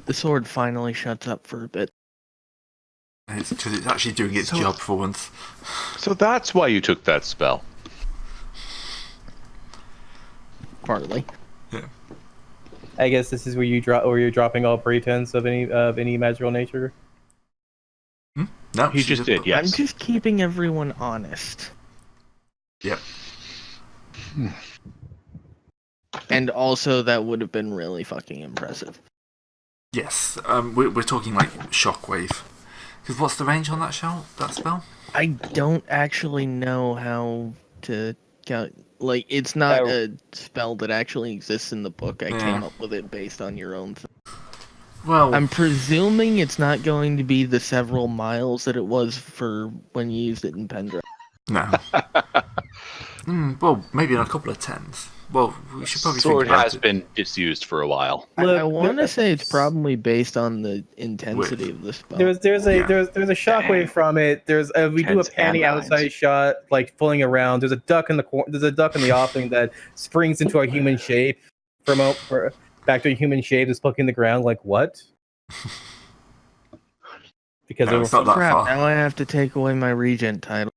The sword finally shuts up for a bit. And it's because it's actually doing its job for once. So that's why you took that spell. Partly. Yeah. I guess this is where you're dropping all pretense of any magical nature. No, He just did, yes. I'm just keeping everyone honest. Yep. And also, that would have been really fucking impressive. Yes. We're talking like shockwave. Because what's the range on that spell? I don't actually know how to count. Like, it's not a spell that actually exists in the book. I came up with it based on your own thing. Well, I'm presuming it's not going to be the several miles that it was for when you used it in Pendra. no. Well, maybe in a couple of tens. Well, we should probably Sword think about has it. been disused for a while. I want to say it's probably based on the intensity of the spell. There's a shockwave Dang. from it. We do a Tens and panty nines. outside shot, like fooling around. There's a duck in the offing that springs into a human shape back to a human shape that's poking the ground. Like what? Because No, it's not that Crap, far. now I have to take away my regent title.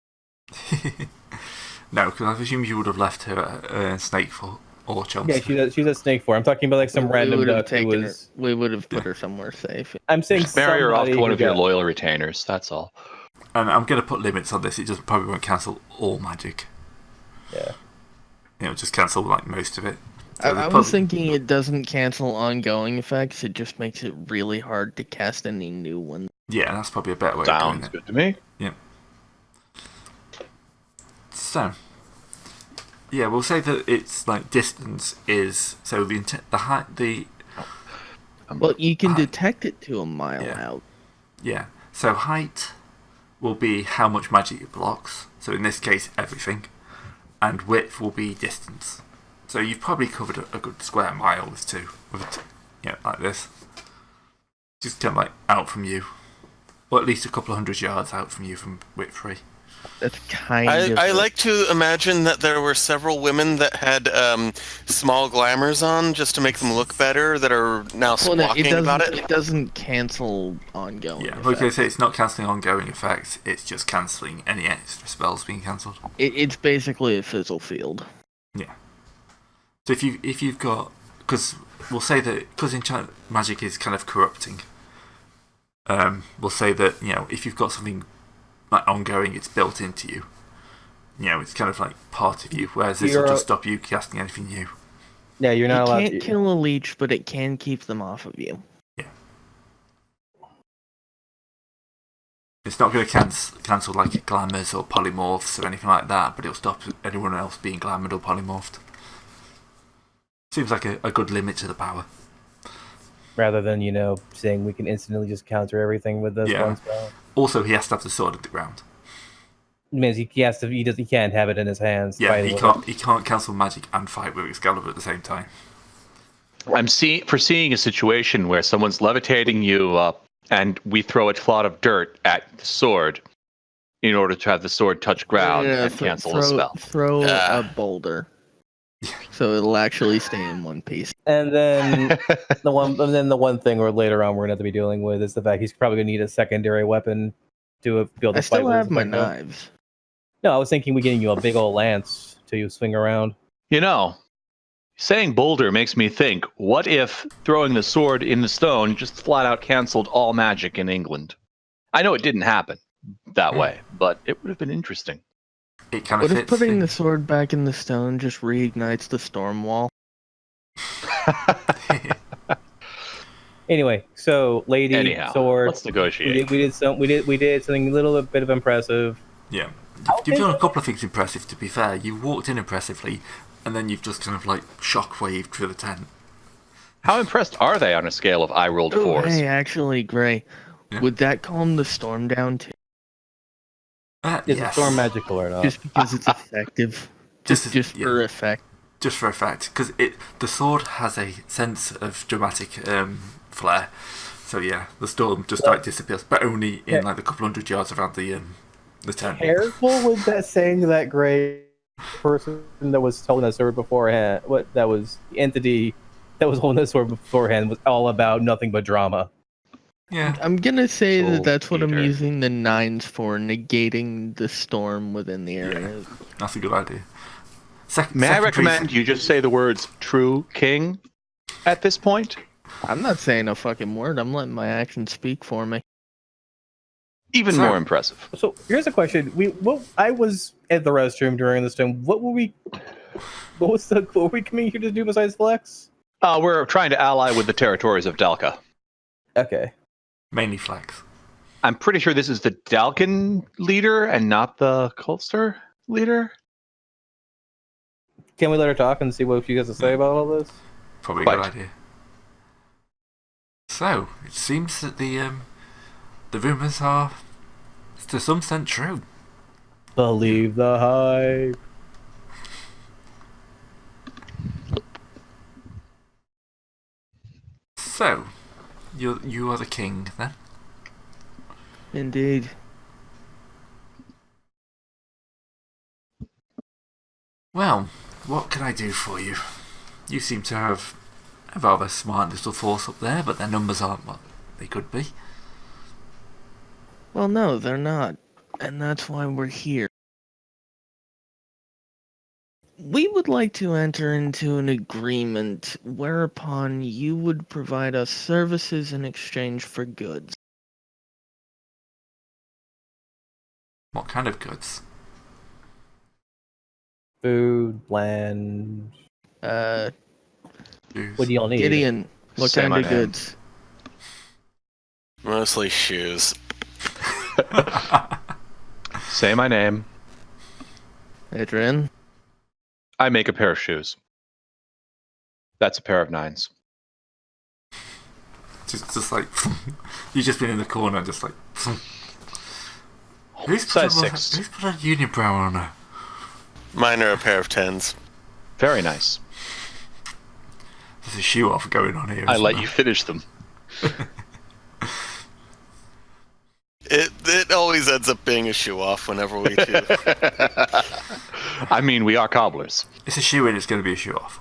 No, because I assume you would have left her at Snakeful or Chelsea. yeah, she's a snake form. I'm talking about like some random we would duck have who taken was. her. We would have put her somewhere safe. I'm saying Just marry her off to somebody one who of your got- loyal retainers, that's all. And I'm going to put limits on this. It just probably won't cancel all magic. Yeah. It'll just cancel like most of it. So I was thinking it doesn't cancel ongoing effects. It just makes it really hard to cast any new ones. Yeah, that's probably a better way of doing Sounds it. good to me. So, yeah, we'll say that it's like distance is so the height Well, you can detect it to a mile Yeah. out. yeah. So height will be how much magic it blocks. So in this case, everything, and width will be distance. So you've probably covered a good square mile with two, like this. Just kind of like out from you, or at least a couple of 100 yards out from you from width 3. That's kind of. I like to imagine that there were several women that had small glamours on just to make them look better that are now Well, no, squawking about it. It doesn't cancel ongoing. Yeah, like I effects. say, it's not cancelling ongoing effects. It's just cancelling any extra spells being cancelled. It's basically a fizzle field. Yeah. So if you've got, because we'll say that because enchant magic is kind of corrupting. We'll say that if you've got something like ongoing, it's built into you. It's kind of like part of you. Whereas this will just stop you casting anything new. Yeah, you're not allowed It can't to. kill a leech, but it can keep them off of you. Yeah. It's not going to cancel like glamours or polymorphs or anything like that, but it'll stop anyone else being glamoured or polymorphed. Seems like a good limit to the power. Rather than, saying we can instantly just counter everything with this one spell. Also, he has to have the sword at the ground. It means he can't have it in his hands. Yeah, fighting he with can't. He can't cancel magic and fight with Excalibur at the same time. I'm foreseeing a situation where someone's levitating you up, and we throw a clod of dirt at the sword in order to have the sword touch ground and cancel a spell. Throw a boulder, so it'll actually stay in one piece. And then the one thing later on we're going to have to be dealing with is the fact he's probably going to need a secondary weapon to be able to I fight still with have his my effective. knives. No, I was thinking we getting you a big old lance to swing around. Saying boulder makes me think, what if throwing the sword in the stone just flat out canceled all magic in England? I know it didn't happen that way, but it would have been interesting. It kind of What fits. if putting the sword back in the stone just reignites the storm wall? Anyway, so lady sword. Let's negotiate. We did something a little bit of impressive. Yeah, you've done a couple of things impressive. To be fair, you walked in impressively, and then you've just kind of like shockwaved through the tent. How impressed are they on a scale of I rolled fours? Hey, actually, Gray, would that calm the storm down too? Is the storm magical or not? Just because it's effective. Just for effect. Just for effect, because the sword has a sense of dramatic flair. So yeah, the storm just disappears, but only in like a couple 100 yards around the tent. Careful with that saying that Gray person that was holding that sword beforehand. That was the entity that was holding that sword beforehand was all about nothing but drama. Yeah, I'm gonna say that's what I'm using the 9s for, negating the storm within the area. Yeah, that's a good idea. May I recommend you just say the words "True King" at this point? I'm not saying a fucking word. I'm letting my actions speak for me. Even more impressive. So here's a question: I was at the restroom during this time. What were we coming here to do besides flex? We're trying to ally with the territories of Dalka. Okay. Mainly flex. I'm pretty sure this is the Dalkan leader and not the Colster leader. Can we let her talk and see what she has to say about all this? Probably a good idea. So it seems that the rumours are, to some extent, true. Believe the hype. So, you are the king then? Indeed. Well, what can I do for you? You seem to have a rather smart little force up there, but their numbers aren't what they could be. Well, no, they're not. And that's why we're here. We would like to enter into an agreement whereupon you would provide us services in exchange for goods. What kind of goods? Food, land. Booze. What do y'all need? Gideon, what Say kind my of name. goods? Mostly shoes. Say my name. Adrian? I make a pair of shoes. That's a pair of 9s. Just like you've just been in the corner, just like. Who's Size put 6. who's put a unibrow on her? Mine are a pair of 10s. Very nice. There's a shoe off going on here. I isn't let there? you finish them. It always ends up being a shoe off whenever we do. I mean, we are cobblers. It's a shoe in. It's going to be a shoe off.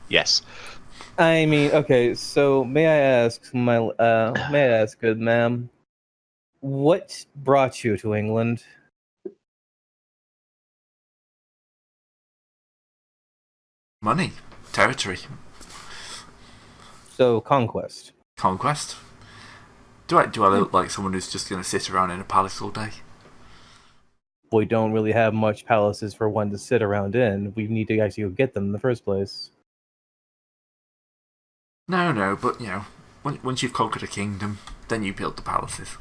Yes. I mean, okay. So may I ask, good ma'am, what brought you to England? Money, territory, So conquest. conquest. Do I look like someone who's just going to sit around in a palace all day? We don't really have much palaces for one to sit around in. We need to actually go get them in the first place. No, but once you've conquered a kingdom, then you build the palaces.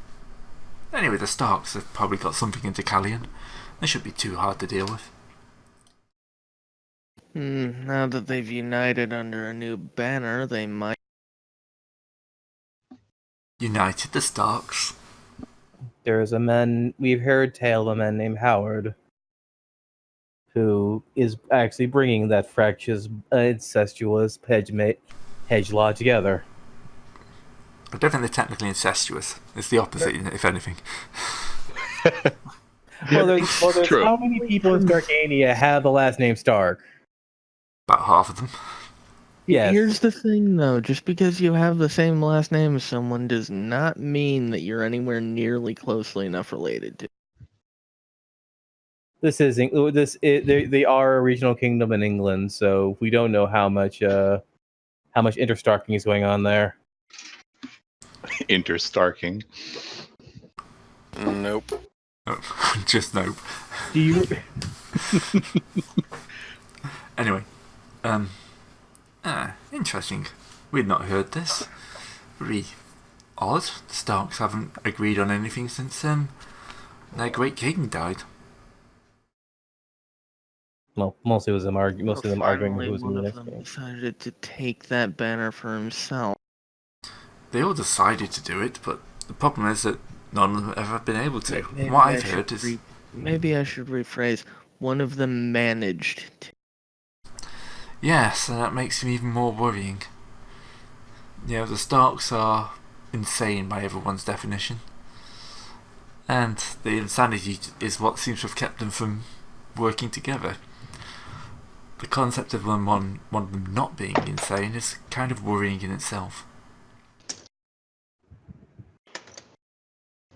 Anyway, the Starks have probably got something in Decalion. They shouldn't be too hard to deal with. Now that they've united under a new banner, they might. United the Starks. There's a man, we've heard tale of a man named Howard, who is actually bringing that fractious, incestuous hedge law together. I don't think they're technically incestuous. It's the opposite, if anything. Well, there's True. how many people in Starkania have the last name Stark? About half of them. Yes. Here's the thing, though. Just because you have the same last name as someone does not mean that you're anywhere nearly closely enough related to. They are a regional kingdom in England, so we don't know how much interstarking is going on there. Interstarking. Nope. Oh, just nope. Do you? Anyway, interesting. We'd not heard this. Really odd. The Starks haven't agreed on anything since their great king died. Well, mostly it was them arguing. Most of them arguing Finally, who was one the of next them king. decided to take that banner for himself. They all decided to do it, but the problem is that none of them have ever been able to. Maybe What I I've should heard is... maybe I should rephrase. One of them managed to. Yes, and that makes me even more worrying. You know, the Starks are insane by everyone's definition. And the insanity is what seems to have kept them from working together. The concept of one of them not being insane is kind of worrying in itself.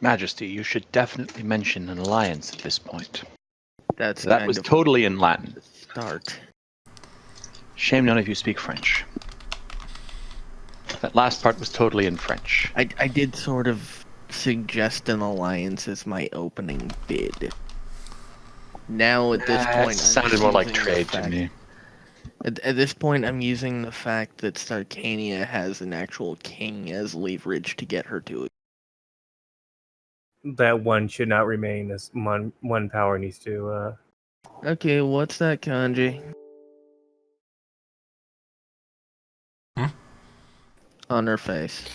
Majesty, you should definitely mention an alliance at this point. That's That kind was of totally in Latin. the start. Shame none of you speak French. That last part was totally in French. I did sort of suggest an alliance as my opening bid. Now at this point, sounded more like trade to me. At this point, I'm using the fact that Starkania has an actual king as leverage to get her to it. That one should not remain as one power needs to. Okay, what's that kanji? On her face.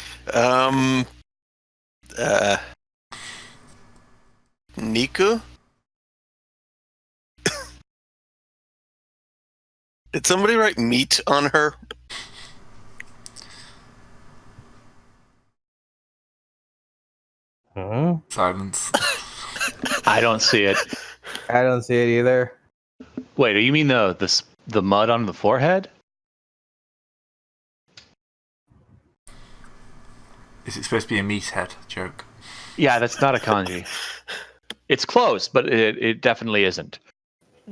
Niku? Did somebody write meat on her? Silence. I don't see it. I don't see it either. Wait, do you mean the mud on the forehead? Is it supposed to be a meathead joke? Yeah, that's not a kanji. It's close, but it definitely isn't.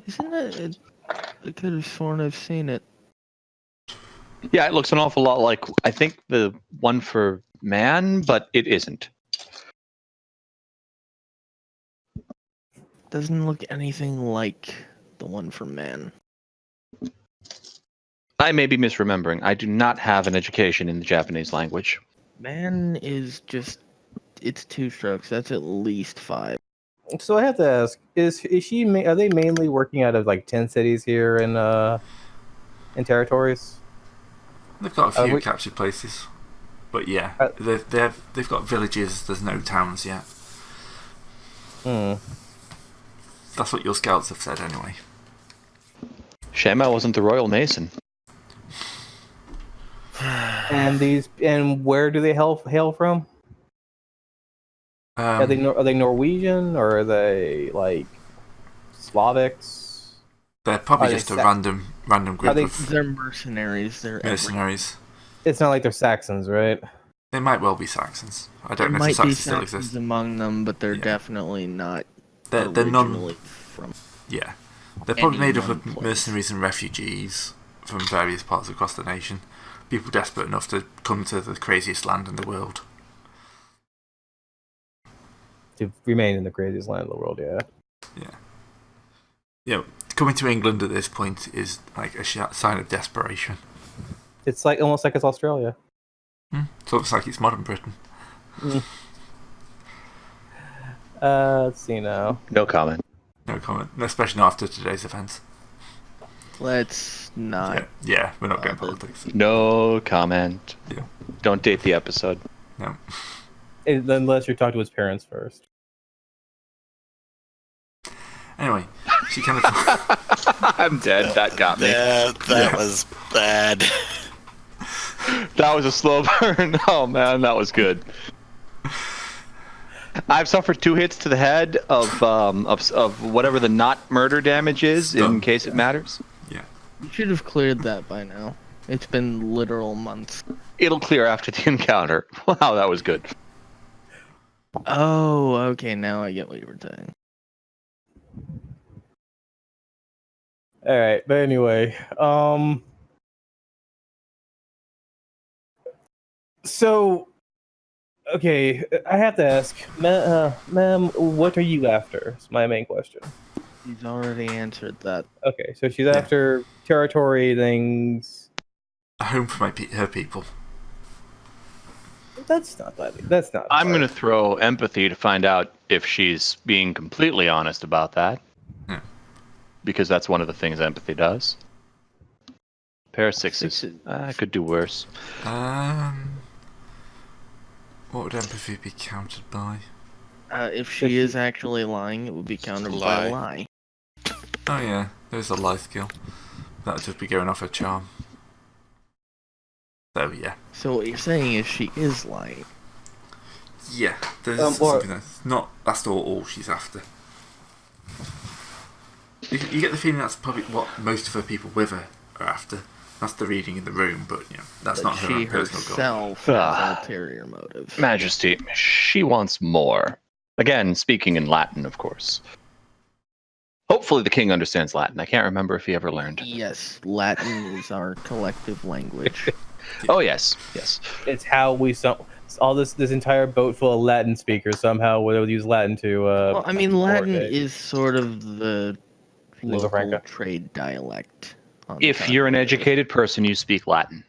Isn't it? I could have sworn I've seen it. Yeah, it looks an awful lot like, I think, the one for man, but it isn't. Doesn't look anything like the one for man. I may be misremembering. I do not have an education in the Japanese language. Man is just, it's 2 strokes. That's at least 5. So I have to ask: Is she? Are they mainly working out of like 10 cities here in territories? They've got a few captured places, but yeah, they've got villages. There's no towns yet. That's what your scouts have said, anyway. Shame I wasn't the Royal Mason. And where do they hail from? Are they Norwegian or are they like Slavics? They're probably just a random group of They're mercenaries. They're mercenaries. It's not like they're Saxons, right? They might well be Saxons. I There don't know if might the be Saxons still Saxons exist. among them, but they're definitely not. They're originally from. Yeah, they're probably made up one of place. mercenaries and refugees from various parts across the nation. People desperate enough to come to the craziest land in the world. To remain in the craziest land in the world, yeah. Yeah. You know, coming to England at this point is like a sign of desperation. It's like almost like it's Australia. It's almost like it's modern Britain. Let's see now. No comment. No comment, especially not after today's events. Let's not. Yeah, we're not going Bother. politics. No comment. Yeah. Don't date the episode. No. Unless you talk to his parents first. Anyway, she kind of. I'm dead. That got me. That was bad. That was a slow burn. Oh man, that was good. I've suffered 2 hits to the head of whatever the not murder damage is, in Stun. case it matters. Yeah. You should have cleared that by now. It's been literal months. It'll clear after the encounter. Wow, that was good. Oh, okay. Now I get what you were saying. All right, but anyway, so okay, I have to ask, ma'am, what are you after? Is my main question. He's already answered that. Okay, so she's after territory things. A home for her people. That's not that. That's not. I'm hard. going to throw empathy to find out if she's being completely honest about that. Yeah. Because that's one of the things empathy does. Pair of 6s. Sixes. I could do worse. What would empathy be countered by? If she is actually lying, it would be countered by a lie. Oh yeah, there's a lie skill. That would just be going off her charm. So yeah. So what you're saying is she is lying. Yeah, there's or- something that's not. That's not all she's after. You get the feeling that's probably what most of her people with her are after. That's the reading in the room, but you know, that's But not her she own personal goal. herself has ulterior motives. Majesty, she wants more. Again, speaking in Latin, of course. Hopefully the king understands Latin. I can't remember if he ever learned. Yes, Latin is our collective language. Oh, yes. Yes. It's how we all this entire boat full of Latin speakers somehow would use Latin to. Well, I mean, Latin coordinate. is sort of the Lingua local franca. trade dialect. On the If you're an continent. educated person, you speak Latin.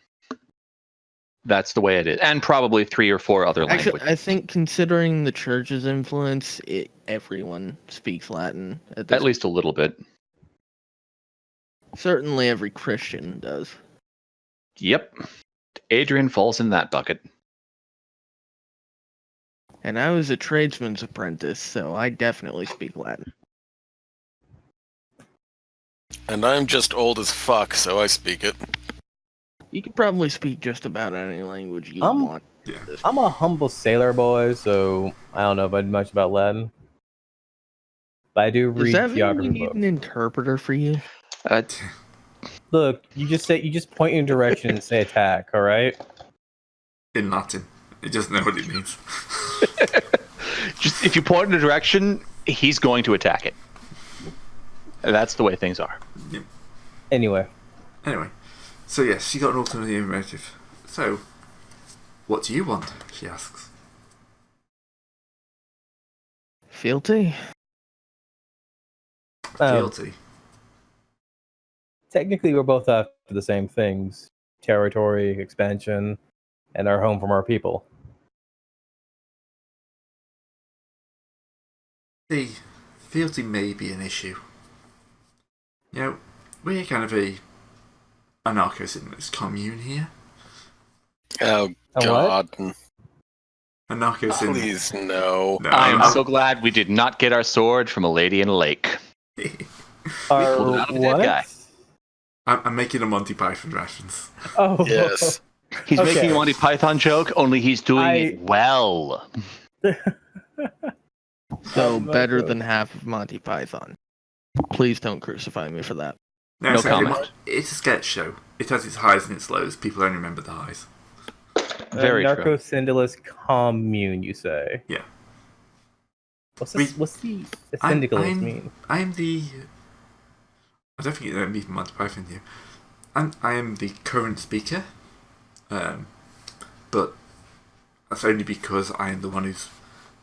That's the way it is. And probably 3 or 4 other Actually, languages. I think considering the church's influence, everyone speaks Latin. At least a little bit. Certainly every Christian does. Yep. Adrian falls in that bucket. And I was a tradesman's apprentice, so I definitely speak Latin. And I'm just old as fuck, so I speak it. You could probably speak just about any language you Um, want. Yeah. I'm a humble sailor boy, so I don't know much about Latin. But I do Does read that mean we geography need books. an interpreter for you? Look, you just point in a direction and say attack, all right? In Latin. He doesn't know what it means. Just if you point in a direction, he's going to attack it. That's the way things are. Anyway, So yes, she got an ulterior motive. So, what do you want? She asks. Fealty? Fealty. Technically, we're both after the same things: territory, expansion, and our home from our people. The fealty may be an issue. You know, we're kind of a anarcho-syndicalist commune here. Oh, A what? God. Anarcho-syndicalist. Please, no. No, I am so glad we did not get our sword from a lady in a lake. Our pulled it out of a dead what? guy. I'm making a Monty Python reference. Oh, Yes. He's Okay. making a Monty Python joke, only he's doing it well. So my better God. than half of Monty Python. Please don't crucify me for that. No comment. It's a sketch show. It has its highs and its lows. People only remember the highs. Very true. Narco-syndicalist commune, you say? Yeah. What's We- this? What's the syndicalist I'm- mean? I'm the... I don't think you need Monty Python here. I am the current speaker. But that's only because I am the one who's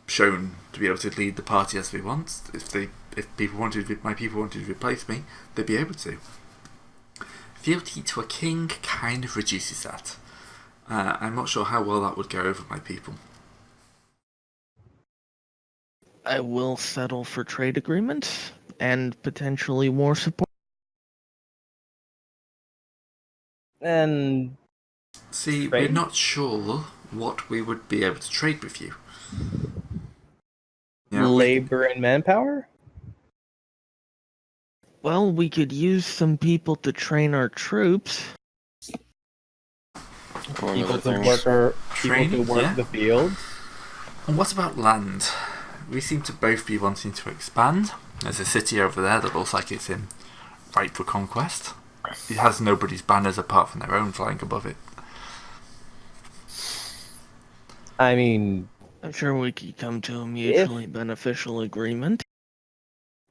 shown to be able to lead the party as we want. If my people wanted to replace me, they'd be able to. Fealty to a king kind of reduces that. I'm not sure how well that would go over my people. I will settle for trade agreements and potentially war support. And See, Trade? we're not sure what we would be able to trade with you. You know, labor and manpower? Well, we could use some people to train our troops. Among People other to things. Training, work yeah. the fields? And what about land? We seem to both be wanting to expand. There's a city over there that looks like it's in ripe for conquest. It has nobody's banners apart from their own flying above it. I mean, I'm sure we could come to a mutually beneficial agreement.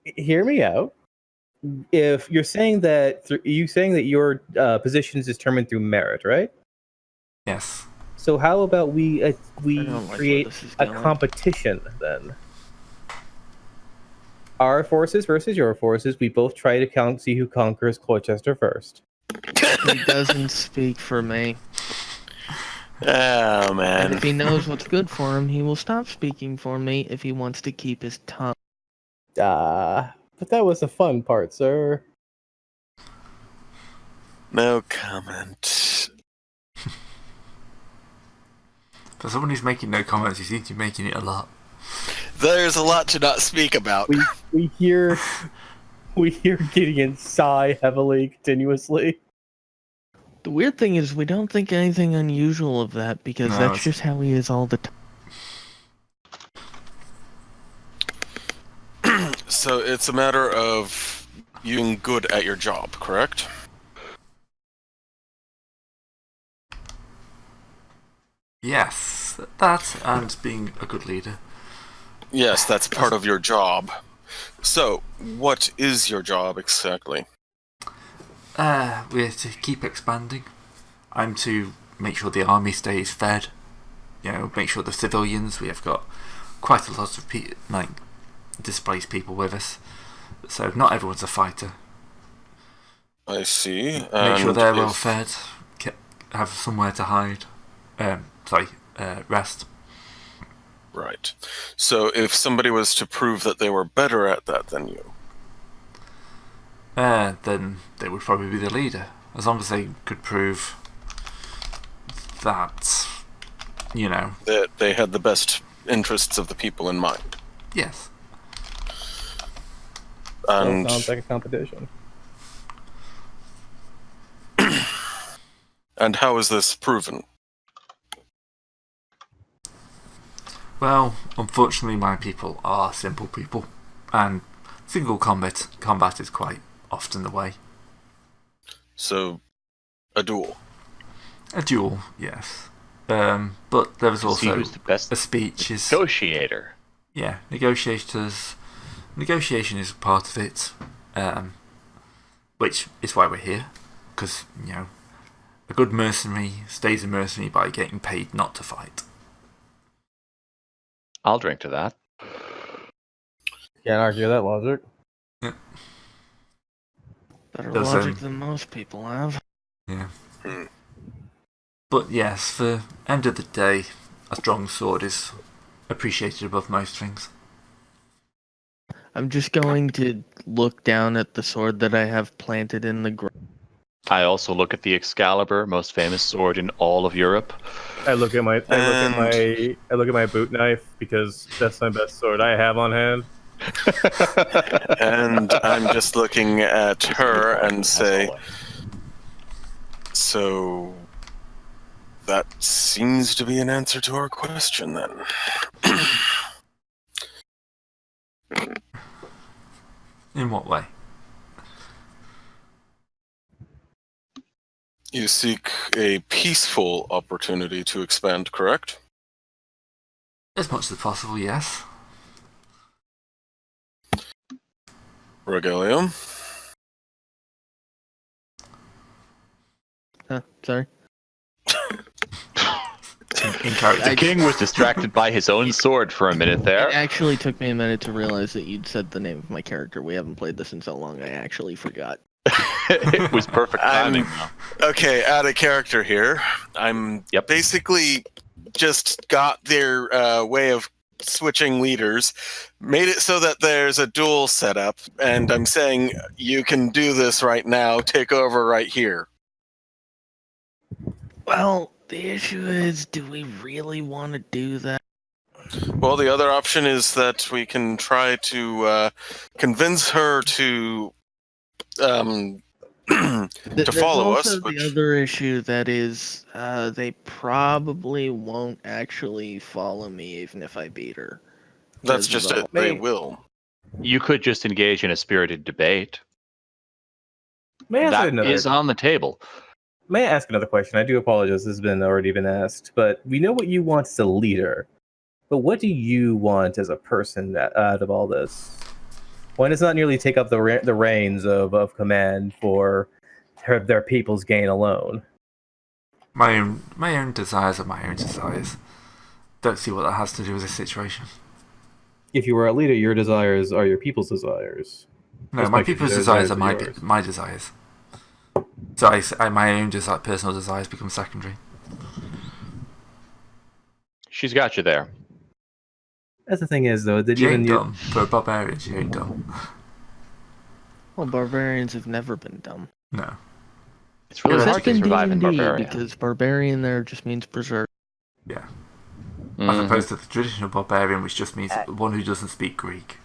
hear me out. If you're saying that your position is determined through merit, right? Yes. So how about we I don't like create where this is a going. competition then? Our forces versus your forces. We both try to see who conquers Colchester first. He doesn't speak for me. Oh, And man. if he knows what's good for him, he will stop speaking for me if he wants to keep his tongue. But that was the fun part, sir. No comment. For someone who's making no comments, you seem to be making it a lot. There's a lot to not speak about. We hear Gideon sigh heavily, continuously. The weird thing is we don't think anything unusual of that because No, that's it's- just how he is all the time. So it's a matter of you being good at your job, correct? Yes, that and being a good leader. Yes, that's part of your job. So, what is your job exactly? We're to keep expanding. I'm to make sure the army stays fed. You know, make sure the civilians. We have got quite a lot of displaced people with us, so not everyone's a fighter. I see. Make sure they're well if- fed. Have somewhere to hide. Rest. Right. So, if somebody was to prove that they were better at that than you, Then they would probably be the leader, as long as they could prove that, you know. that they had the best interests of the people in mind. Yes. And Sounds like a competition. and how is this proven? Well, unfortunately, my people are simple people, and single combat is quite often the way. So, a duel. A duel, yes. But there was To see also who's the best a speech. negotiator. Yeah, negotiation is part of it, which is why we're here, because, you know, a good mercenary stays a mercenary by getting paid not to fight. I'll drink to that. Can't argue that logic. Better Does, logic than most people have. Yeah. Hmm. But yes, for end of the day, a strong sword is appreciated above most things. I'm just going to look down at the sword that I have planted in the ground. I also look at the Excalibur, most famous sword in all of Europe. I look at my boot knife because that's my best sword I have on hand. And I'm just looking at her and say, so that seems to be an answer to our question then. In what way? You seek a peaceful opportunity to expand, correct? As much as possible, yes. Rogelio? Sorry. In character. The king was distracted by his own sword for a minute It there. actually took me a minute to realize that you'd said the name of my character. We haven't played this in so long, I actually forgot. It was perfect timing. Okay, out of character here. I'm basically just got their way of switching leaders, made it so that there's a duel set up, and I'm saying you can do this right now, take over right here. Well, the issue is, do we really want to do that? Well, the other option is that we can try to convince her to to follow us. There's also the other issue that is, they probably won't actually follow me even if I beat her. That's 'Cause of just the- it. They will. You could just engage in a spirited debate. May I ask That another? is on the table. May I ask another question? I do apologize. This has already been asked, but we know what you want as a leader. But what do you want as a person out of all this? Why does not nearly take up the reins of command for their people's gain alone? My own desires are my own desires. Don't see what that has to do with this situation. If you were a leader, your desires are your people's desires. No, Just my like your people's desires are yours. my desires. So my own personal desires become secondary. She's got you there. That's the thing is, though, that She even ain't dumb. For a barbarian, she ain't dumb. Well, barbarians have never been dumb. No. It's really hard Except to in survive in D&D, Barbarian. because barbarian there just means berserk. Yeah. Mhm. As opposed to the traditional barbarian, which just means one who doesn't speak Greek.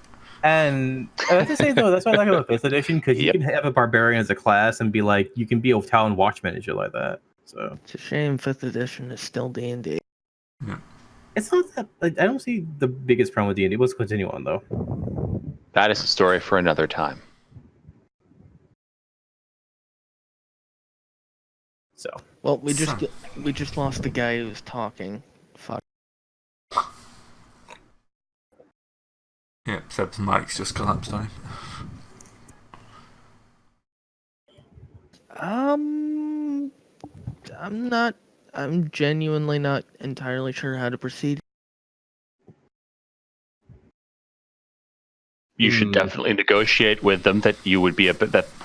And I have to say, though, that's why I like about 5th edition, because you Yep. can have a barbarian as a class and be like, you can be a town watchman and shit like that. So It's a shame 5th edition is still D&D. it's not that, like, I don't see the biggest problem with D&D. Let's continue on, though. That is a story for another time. So Well, we just lost the guy who was talking. Fuck. Yeah, Seb's mic's just collapsed on him. I'm genuinely not entirely sure how to proceed. You should definitely negotiate with them that you would be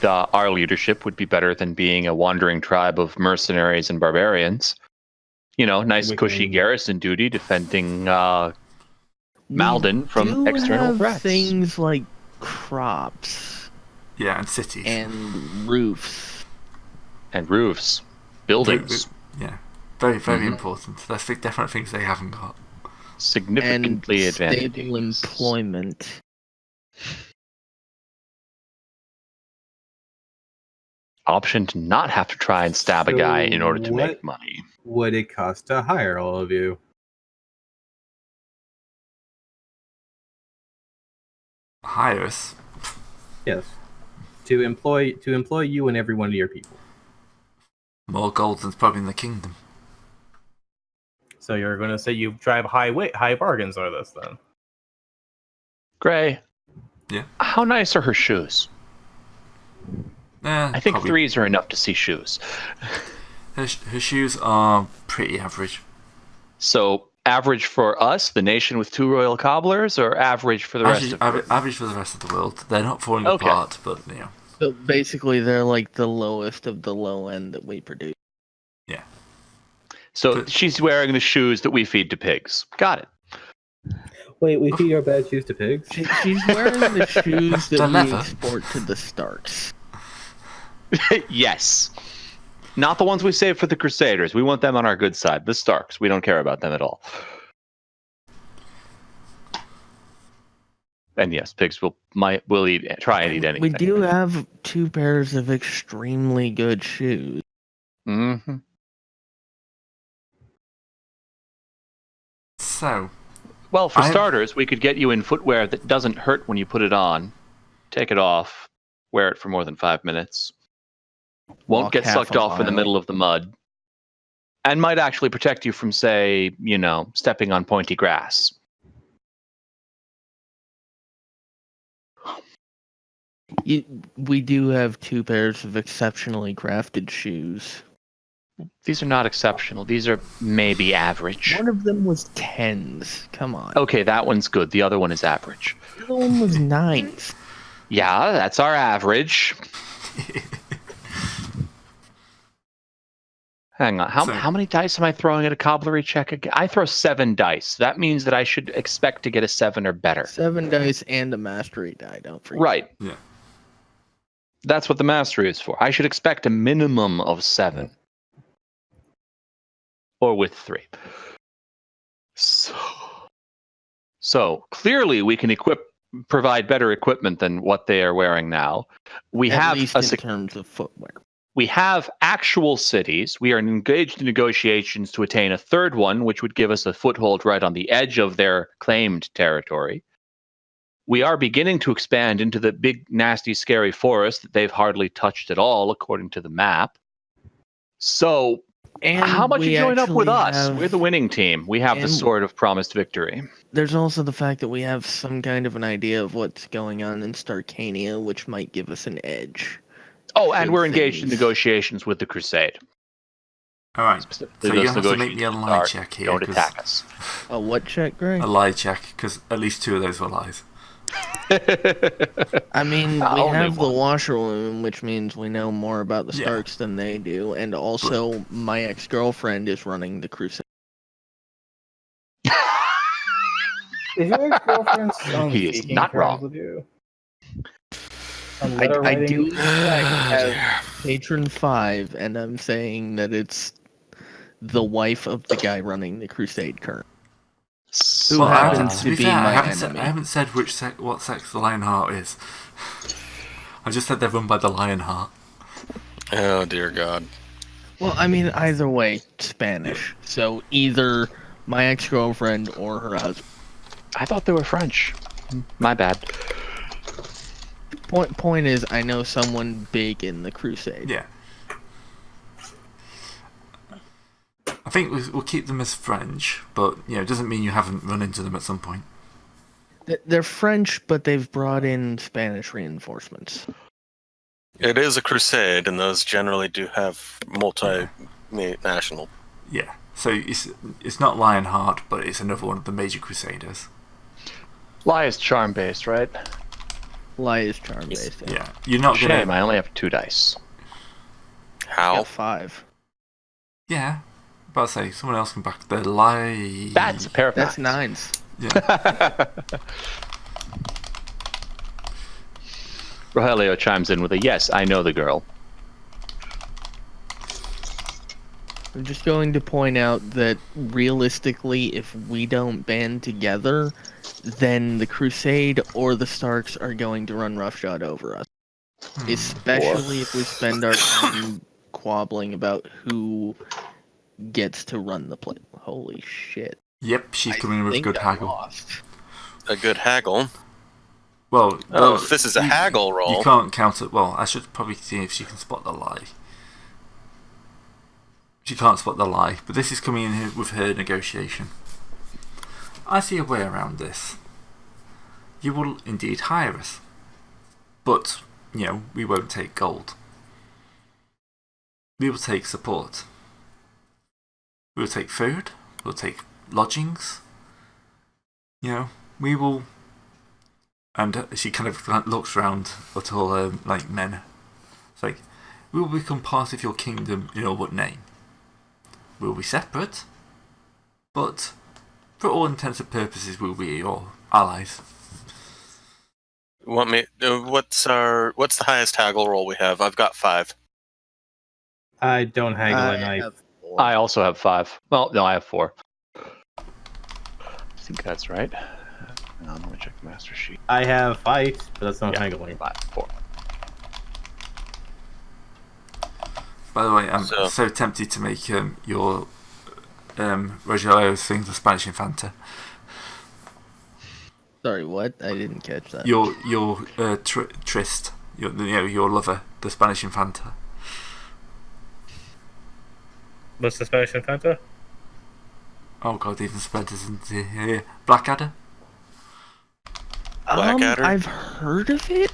our leadership would be better than being a wandering tribe of mercenaries and barbarians. You know, nice We cushy can- garrison duty defending Malden from We external have threats. things like crops Yeah, and cities. and roofs. And roofs, buildings, Yeah. Very, very Mhm. important. That's definite things they haven't got. significantly and advantaged. stable employment. Option to not have to try and stab a So guy in order to what- make money. Would it cost to hire all of you? Hire us. Yes. To employ you and every one of your people. More gold than's probably in the kingdom. So you're going to say you drive high bargains on this then? Gray. Yeah. How nice are her shoes? I think probably. 3s are enough to see shoes. Her shoes are pretty average. So average for us, the nation with 2 royal cobblers, or average for the rest of Average for the rest of the world. They're not falling Okay. apart, but you know. So basically, they're like the lowest of the low end that we produce. Yeah. So But- she's wearing the shoes that we feed to pigs. Got it. Wait, we feed our bad shoes to pigs? She's wearing the shoes that The we leather. export to the Starks. Yes. Not the ones we save for the Crusaders. We want them on our good side. The Starks. We don't care about them at all. And yes, pigs will try and eat anything. We do have 2 pairs of extremely good shoes. Mm-hmm. So, Well, for I- starters, we could get you in footwear that doesn't hurt when you put it on. Take it off. Wear it for more than 5 minutes. Won't Walk get half sucked a off in the mile. middle of the mud. And might actually protect you from, say, stepping on pointy grass. We do have 2 pairs of exceptionally crafted shoes. These are not exceptional. These are maybe average. One of them was 10s. Come on. Okay, that one's good. The other one is average. The other one was 9s. Yeah, that's our average. Hang on. How many dice am I throwing at a cobblery check again? I throw 7 dice. That means that I should expect to get a 7 or better. 7 dice and a mastery die, don't forget. Right. yeah. That's what the mastery is for. I should expect a minimum of 7. or with 3. So clearly we can provide better equipment than what they are wearing now. We At have least in terms of footwear. We have actual cities. We are engaged in negotiations to attain a third one, which would give us a foothold right on the edge of their claimed territory. We are beginning to expand into the big, nasty, scary forest that they've hardly touched at all, according to the map. So, And how about you join up with us? have- We're the winning team. We have the and- sword of promised victory. There's also the fact that we have some kind of an idea of what's going on in Starkania, which might give us an edge. Oh, and Should we're engaged in things- negotiations with the Crusade. All right. Specifically, So you're those gonna have to make me a negotiations lie are, check here. Don't 'cause- attack us. A what check, Greg? A lie check, because at least 2 of those were lies. I mean, we Only have the one. washerwoman, which means we know more about the Yeah. Starks than they do, and also my ex-girlfriend is running the Crusade. Is your ex-girlfriend on He is speaking not terms wrong. with you? On I letter writing? do in fact have Patron 5, and I'm saying that it's the wife of the guy running the Crusade current. Who So, happens to be fair, my I haven't enemy. I haven't said what sex the Lionheart is. I just said they're run by the Lionheart. Oh dear God. Well, I mean, either way, Spanish. So either my ex-girlfriend or her husband. I thought they were French. My bad. Point is, I know someone big in the Crusade. Yeah. I think we'll keep them as French, but it doesn't mean you haven't run into them at some point. They're French, but they've brought in Spanish reinforcements. It is a crusade, and those generally do have multinational. Yeah. So it's not Lionheart, but it's another one of the major crusaders. Lie is charm based, right? Lie is charm based. Yeah. You're not Shame, gonna. I only have 2 dice. I How? got 5. Yeah. But I'll say someone else can back the lie. That's a pair of That's nines. 9s. Yeah. Rogelio chimes in with a yes, I know the girl. I'm just going to point out that realistically, if we don't band together, then the Crusade or the Starks are going to run roughshod over us. Especially if we spend our time quabbling about who gets to run the play. Holy shit. Yep. She's I coming in with a think good I haggle. lost. A good haggle. Well, Oh, if this is a haggle roll. You can't count it. Well, I should probably see if she can spot the lie. She can't spot the lie, but this is coming in with her negotiation. I see a way around this. You will indeed hire us. But, we won't take gold. We will take support. We will take food. We'll take lodgings. We will... And she kind of looks around at all her men. It's like, we will become part of your kingdom in all but name. We'll be separate, but for all intents and purposes, we'll be your allies. Want me? What's the highest haggle roll we have? I've got 5. I don't haggle I at night. have 4. I also have 5. Well, no, I have 4. I think that's right. Now, let me check the master sheet. I have fight, but that's not haggling. 5, 4. By the way, I'm so tempted to make your Rogelio sing the Spanish Infanta. Sorry, what? I didn't catch that. Your Trist, your lover, the Spanish Infanta. What's the Spanish Infanta? Oh god, even Spencer's into here. Blackadder. Blackadder? I've heard of it,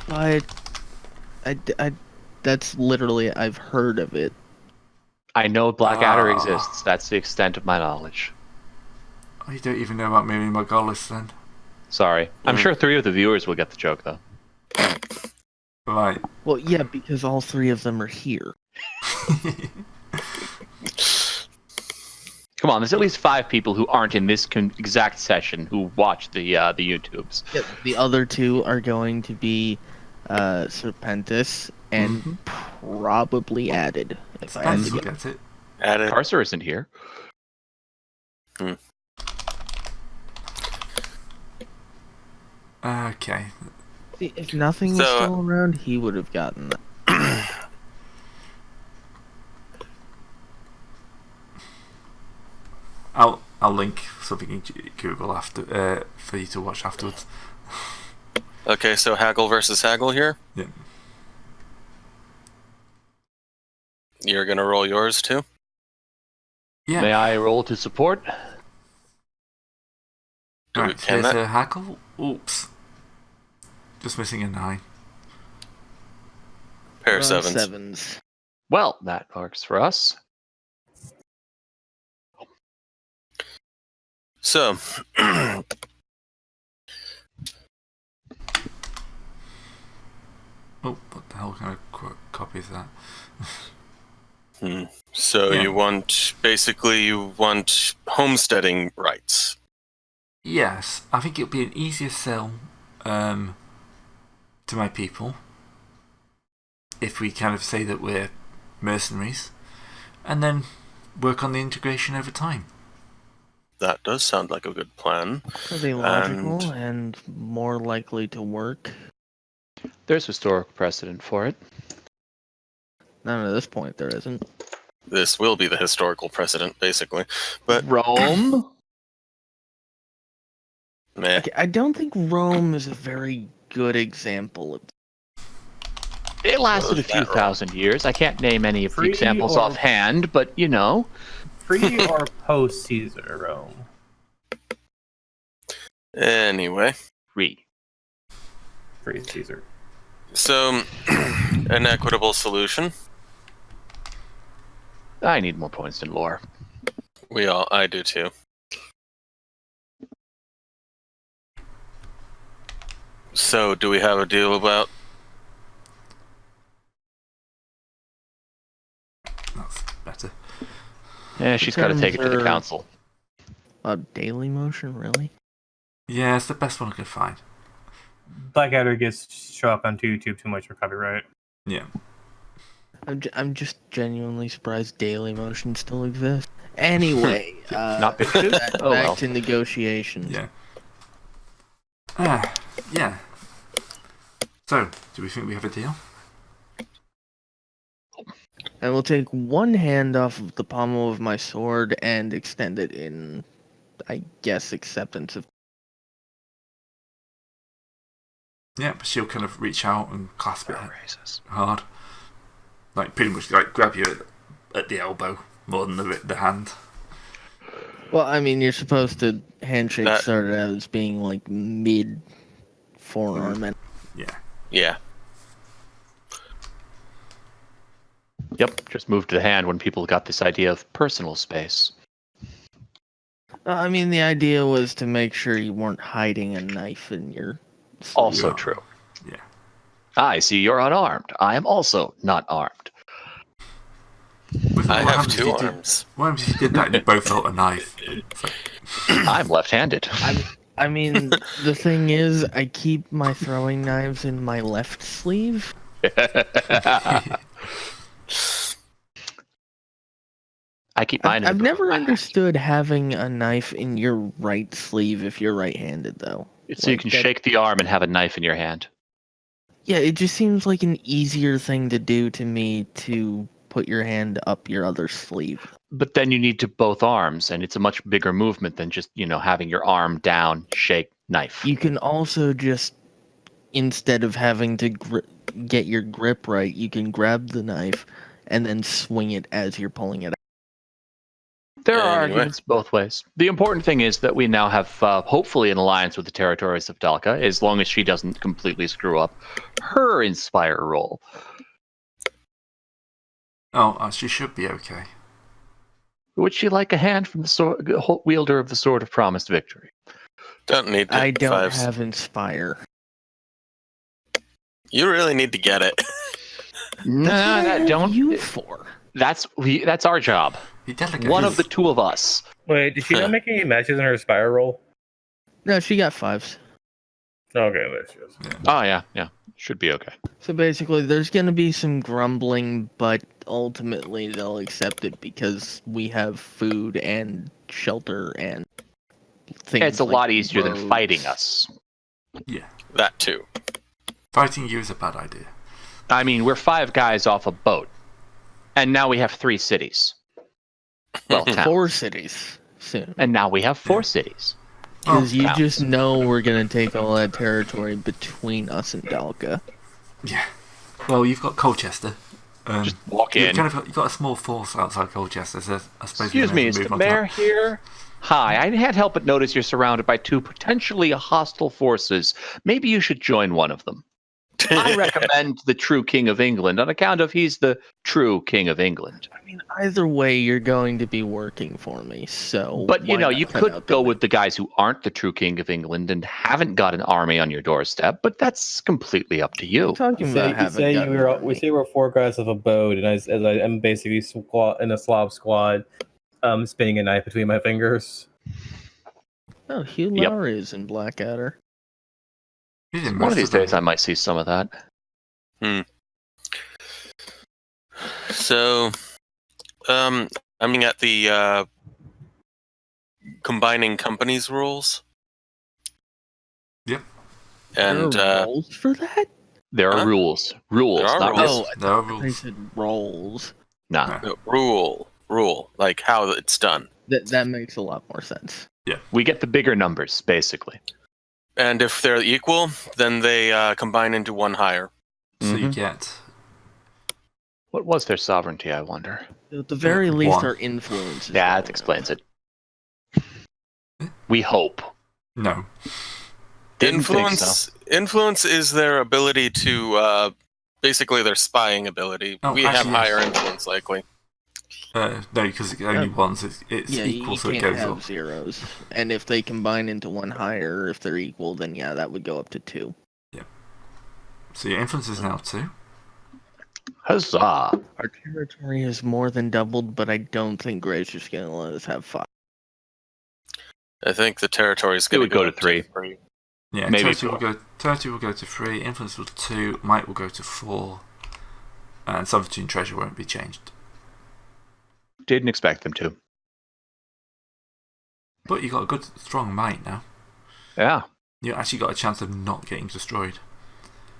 but I that's literally, I've heard of it. I know Blackadder exists. That's the extent of my knowledge. Oh, you don't even know about Miriam Margolis then? Sorry. I'm sure 3 of the viewers will get the joke, though. Right. Well, yeah, because all 3 of them are here. Come on, there's at least 5 people who aren't in this exact session who watch the YouTubes. Yeah, the other 2 are going to be Serpentis and probably added. If I had to Spencer guess. gets it. Added. Carcer isn't here. Okay. See, if nothing was still around, he would have gotten that. I'll link something in Google after for you to watch afterwards. Okay, so haggle versus haggle here. Yeah. You're gonna roll yours too. Yeah. May I roll to support? Right, can here's that? a haggle. Oops. Just missing a 9. Pair of We're on sevens. sevens. Well, that works for us. So, Oh, what the hell kind of copy is that? so Yeah. you want homesteading rights. Yes, I think it'll be an easier sell to my people if we kind of say that we're mercenaries and then work on the integration over time. That does sound like a good plan. Pretty logical and more likely to work. There's historical precedent for it. Not at this point, there isn't. This will be the historical precedent, basically. But Rome? meh. Okay, I don't think Rome is a very good example of. It lasted a Was few that wrong? thousand years. I can't name any of the Free examples or- offhand, but you know. Pre or post Caesar Rome? Anyway, Re. Pre Caesar. so an equitable solution. I need more points in lore. I do too. So, do we have a deal about? That's better. Yeah, she's got to take it to the terms are- council. Daily motion, really? Yeah, it's the best one I could find. Blackadder gets show up on YouTube too much for copyright. Yeah. I'm just genuinely surprised Daily Motion still exists. Anyway, Not big. back Oh, well. to negotiations. Yeah. Yeah. So, do we think we have a deal? I will take one hand off of the pommel of my sword and extend it in, I guess, acceptance of. Yeah, but she'll kind of reach out and clasp it Raises. hard. Like, pretty much like grab you at the elbow more than the hand. Well, I mean, you're supposed to handshake That- started out as being like mid forearm, and Yeah. Yeah. Yep, just moved to the hand when people got this idea of personal space. I mean, the idea was to make sure you weren't hiding a knife in your. sleeve. Also Yeah. true. Yeah. I see you're unarmed. I am also not armed. What I have happens if 2 you did- arms. What happens if you did that and you both felt a knife? So, I'm left-handed. I mean, the thing is, I keep my throwing knives in my left sleeve. I keep mine. in I've the never back. understood having a knife in your right sleeve if you're right-handed, though. So you Like can that- shake the arm and have a knife in your hand. Yeah, it just seems like an easier thing to do to me to put your hand up your other sleeve. But then you need to both arms, and it's a much bigger movement than just, having your arm down, shake, knife. You can also just, instead of having to get your grip right, you can grab the knife and then swing it as you're pulling it out. There are Anyway. arguments both ways. The important thing is that we now have, hopefully, an alliance with the territories of Dalka, as long as she doesn't completely screw up her Inspire roll. oh, she should be okay. Would she like a hand from the wielder of the Sword of Promised Victory? Don't need to. I don't 5s. have Inspire. You really need to get it. No, That's what I have don't. you for. That's our job. He delegates. One of the two of us. Wait, did she not make any matches in her Spire roll? No, she got 5s. Okay, there she is. Oh yeah, should be okay. So basically, there's going to be some grumbling, but ultimately they'll accept it because we have food and shelter and things. It's a like lot easier than roads. fighting us. Yeah. That too. Fighting you is a bad idea. I mean, we're 5 guys off a boat, and now we have 3 cities. Well, towns. 4 cities soon. And now we have 4 cities. Because you towns. just know we're gonna take all that territory between us and Dalka. Yeah. Well, you've got Colchester. Just walk in. You've got a small force outside Colchester, so I suppose. Excuse me, is the mayor here? Hi, I can't help but notice you're surrounded by 2 potentially hostile forces. Maybe you should join one of them. I recommend the true King of England on account of he's the true King of England. I mean, either way, you're going to be working for me, so. But, you why know, not you cut could out go the with the guys who aren't the true King of England and haven't got an army on your doorstep, but that's completely up to you. We're talking about having got an army. we say we're 4 guys of a boat, and I'm basically in a Slav squad, spinning a knife between my fingers. Oh, Hugh Yep. Laurie is in Blackadder. One of these days I might see some of that. So, I'm looking at the combining companies rules. Yep. And There are rules for that? There are Huh? rules. Rules, There are not rules. rules. There are They rules. said rolls. Nah. no, rule, like how it's done. That makes a lot more sense. We get the bigger numbers, basically. And if they're equal, then they combine into one higher. So you Mhm. get. What was their sovereignty, I wonder? At the very least, One. our influence is Yeah, strong that explains enough. it. We hope. No. Didn't think Influence is their ability to basically their spying ability. Oh, We have actually, higher yes. influence likely. No, because only once. It's Yeah, equal, you so it can't goes have up. zeros. And if they combine into one higher, if they're equal, then yeah, that would go up to 2. So your influence is now 2. Huzzah. Our territory is more than doubled, but I don't think Gray's just going to let us have 5. I think the territory is It going would go to up 3. Yeah, Maybe territory will go to 3, influence will 2, might will go to 4, and sovereignty and treasure won't be changed. Didn't expect them to. But you got a good, strong might now. Yeah. You actually got a chance of not getting destroyed.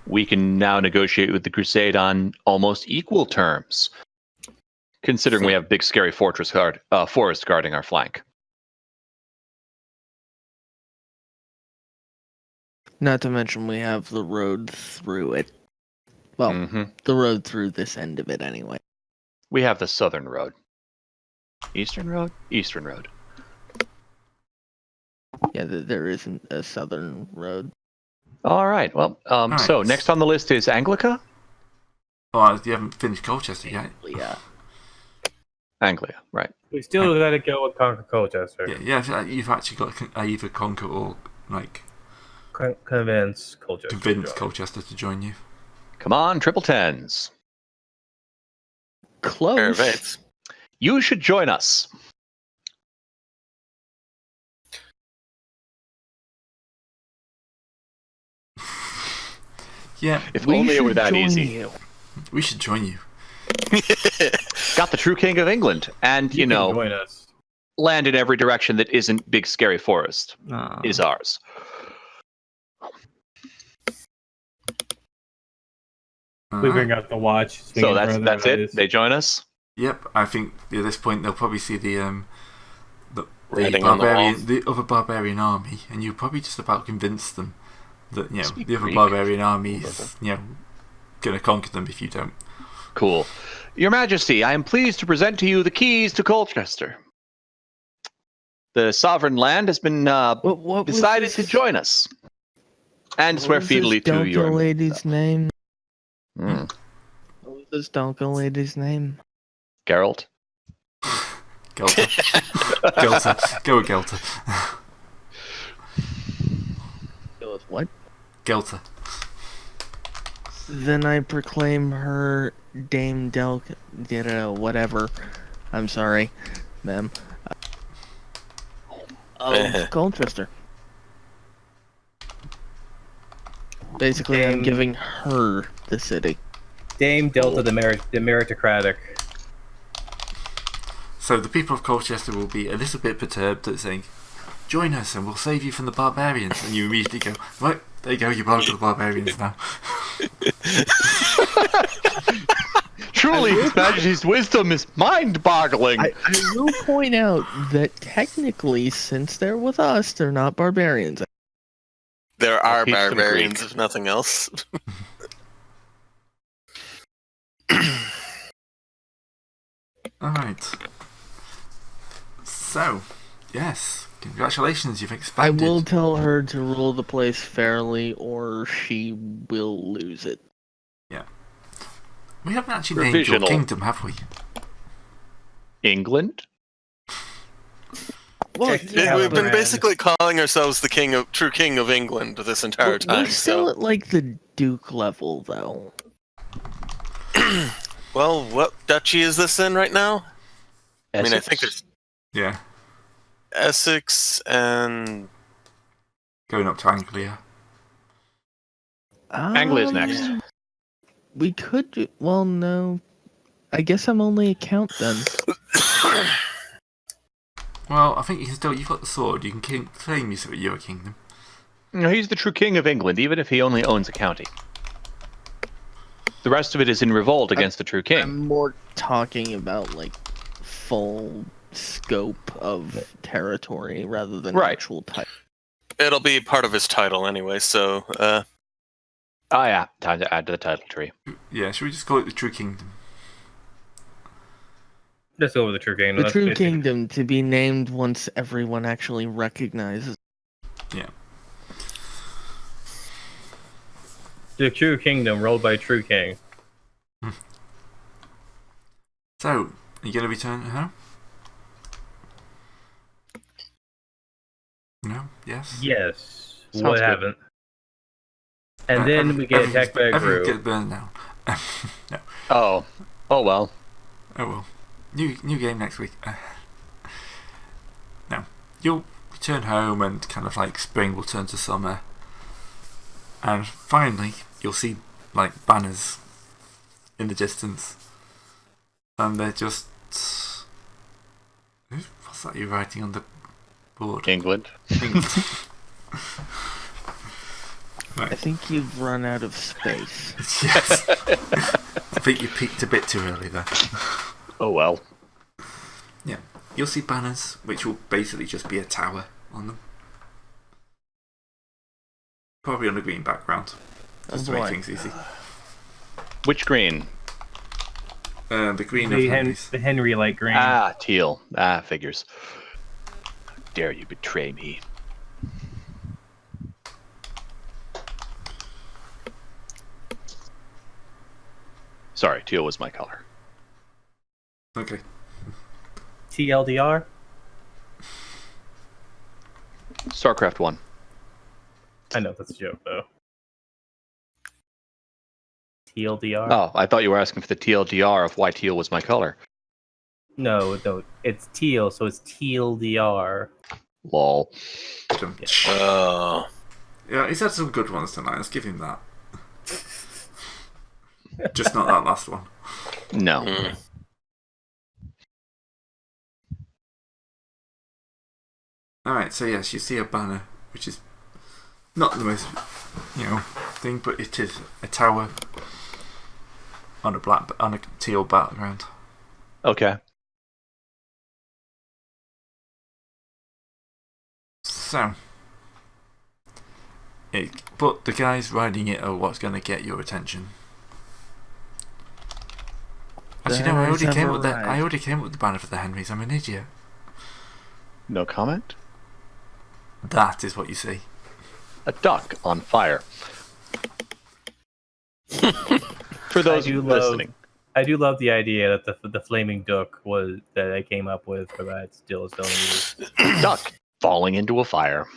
We can now negotiate with the Crusade on almost equal terms, considering we have big, scary forest guarding our flank. Not to mention we have the road through it. Well, Mhm. the road through this end of it anyway. We have the southern road. Eastern road? Eastern road. Yeah, there isn't a southern road. All right. Well, right. so next on the list is Anglica? Oh, you haven't finished Colchester yet. Yeah. Anglia, right. We still gotta go with Conquer Colchester. Yeah, you've actually got to either conquer or Convince Colchester. convince Colchester to join you. Come on, triple tens. Pair of Close. 8s. You should join us. Yeah, If We only it were should that join easy. you. we should join you. Got the true King of England, and You can join us. land in every direction that isn't big scary forest is ours. We bring out the watch. So that's it. They join us. Yep, I think at this point they'll probably see the Writing on the barbarian, the other barbarian army, and you're probably just about convince them that Speak the other Greek. barbarian army is going to conquer them if you don't. Cool. Your Majesty, I am pleased to present to you the keys to Colchester. The sovereign land has been What was decided this- to join us and what swear was fealty this to Dalka your lady's name? Hmm. What was this Dalka lady's name? Geralt. Gelter. Gelter. Go with Gelter. Go with what? Gelter. Then I proclaim her Dame Delk. Whatever. I'm sorry, ma'am. Of Colchester. Basically, I'm Dame- giving her the city. Dame Delta the meritocratic. So the people of Colchester will be a little bit perturbed at saying, "Join us and we'll save you from the barbarians," and you immediately go, "Right, there you go, you belong to the barbarians now." Truly, His Majesty's wisdom is mind-boggling. I will point out that technically, since they're with us, they're not barbarians. There are teach them barbarians, Greek. if nothing else. Alright. So, yes, congratulations, you've I expanded. will tell her to rule the place fairly, or she will lose it. We haven't actually named your Provisional. kingdom, have we? England? Well, We've been basically calling ourselves the true king of England this entire time. We're still So, at like the Duke level, though. well, what duchy is this in right now? I mean, I think there's Yeah, Essex and going up to Anglia. Anglia's next. We could do... Well, no. I guess I'm only a count then. Well, I think you can still, you've got the sword, you can claim you're a kingdom. No, he's the true king of England, even if he only owns a county. The rest of it is in revolt against the true king. I'm more talking about like full scope of territory rather than Right. actual type. it'll be part of his title anyway. So, Ah, yeah. Time to add to the title tree. Yeah, should we just call it the True Kingdom? Let's go with the True Kingdom. The That's True basically- Kingdom to be named once everyone actually recognizes. Yeah. The True Kingdom, rolled by True King. So, are you going to return home? No? Yes? Yes. Sounds What good. haven't? And then we get attacked by a Everyone group. gets burned down. No. Oh. Oh, well. Oh well. New game next week. No. You'll return home and kind of like spring will turn to summer. And finally, you'll see like banners in the distance. And they're just... What's that you're writing on the board? England. I think you've run out of space. Yes. I think you peaked a bit too early there. Oh, well. Yeah. You'll see banners, which will basically just be a tower on them. Probably on a green background. Just to make boy. things easy. Which green? The green of Henry's. The Henry light green. Ah, teal. Ah, figures. How dare you betray me? Sorry, teal was my color. Okay. TLDR? StarCraft 1. I know that's a joke though. TLDR? Oh, I thought you were asking for the TLDR of why teal was my color. No, it's teal, so it's TLDR. Lol. oh, Yeah, he's had some good ones tonight. Let's give him that. Just not that last one. No. mm. Alright, so yes, you see a banner, which is not the most, thing, but it is a tower on a teal background. Okay. So, but the guys riding it are what's going to get your attention. Actually, no, I already came up with that. I already came up with the banner for the Henrys. I'm an idiot. No comment? That is what you see. A duck on fire. For those listening. I do love the idea that the flaming duck was that I came up with, but that still is still in use. Duck falling into a fire.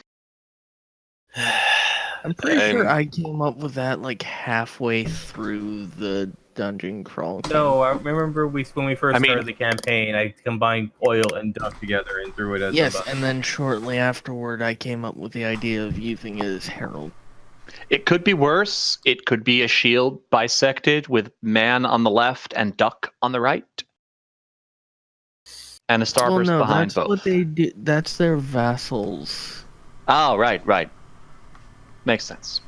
I'm pretty sure I came up with that like halfway through the dungeon crawl. No, I remember when we first I mean- started the campaign, I combined oil and duck together and threw it as Yes, a and then shortly afterward, I came up with the idea of using it as herald. It could be worse. It could be a shield bisected with man on the left and duck on the right. And a Well, starburst no, behind that's both. what they do. That's their vassals. Oh, right. Makes sense.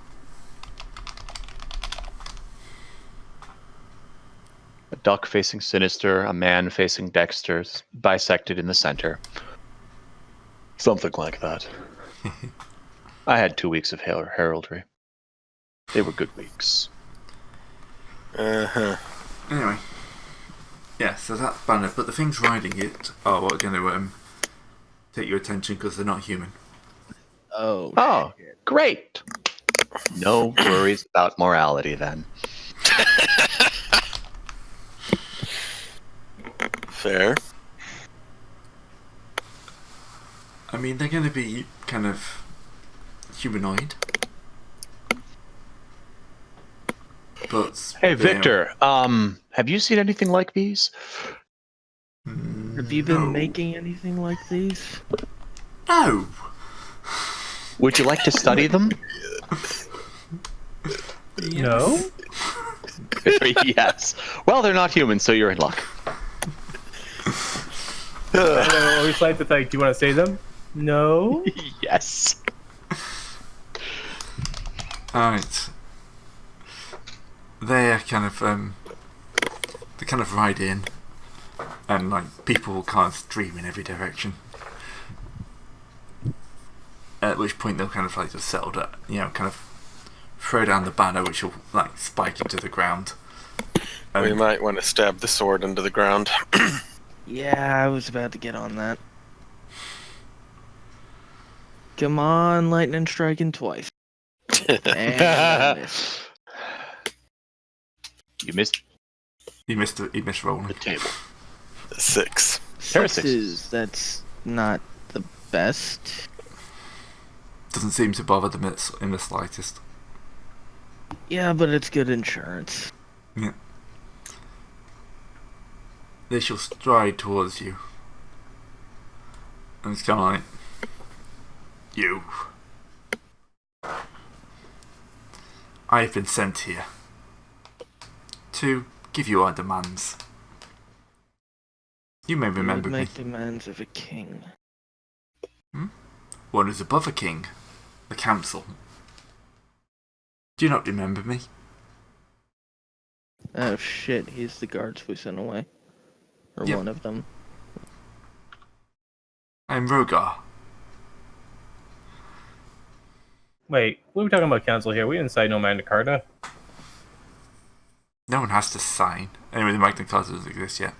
A duck facing Sinister, a man facing Dexter, bisected in the center. Something like that. I had 2 weeks of heraldry. They were good weeks. Uh-huh. Anyway. Yeah, so that's banner, but the things riding it are what are going to take your attention because they're not human. Oh, Great. No worries about morality then. Fair. I mean, they're going to be kind of humanoid. But Hey, Victor, have you seen anything like these? Have you been making anything like these? No! Would you like to study them? No? Yes. Well, they're not human, so you're in luck. I always like to think, do you want to say them? No? Yes. Alright. They're kind of, they kind of ride in, and like people will kind of stream in every direction. At which point they'll kind of like just settle down, kind of throw down the banner, which will like spike into the ground. We might want to stab the sword into the ground. Yeah, I was about to get on that. Come on, lightning striking twice. And I missed. You missed He missed rolling. the table. 6. Pair of Sixes, that's not the best. Doesn't seem to bother them in the slightest. Yeah, but it's good insurance. Yeah. They shall stride towards you. And it's kind of like, you. I have been sent here to give you our demands. You may You would remember me. make demands of a king. One is above a king, the council. Do you not remember me? Oh shit, he's the guards we sent away. Or Yep. one of them. I am Rogar. Wait, we were talking about council here. We didn't sign no Magna Carta. No one has to sign. Anyway, the Magna Carta doesn't exist yet.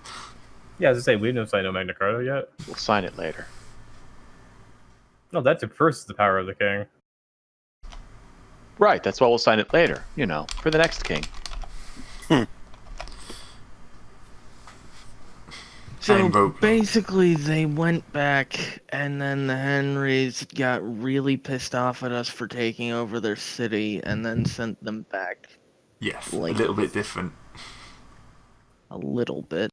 Yeah, as I say, we didn't sign no Magna Carta yet. We'll sign it later. No, that first the power of the king. Right, that's why we'll sign it later, for the next king. So basically, they went back, and then the Henrys got really pissed off at us for taking over their city, and then sent them back Yes, Like- a little bit different. a little bit.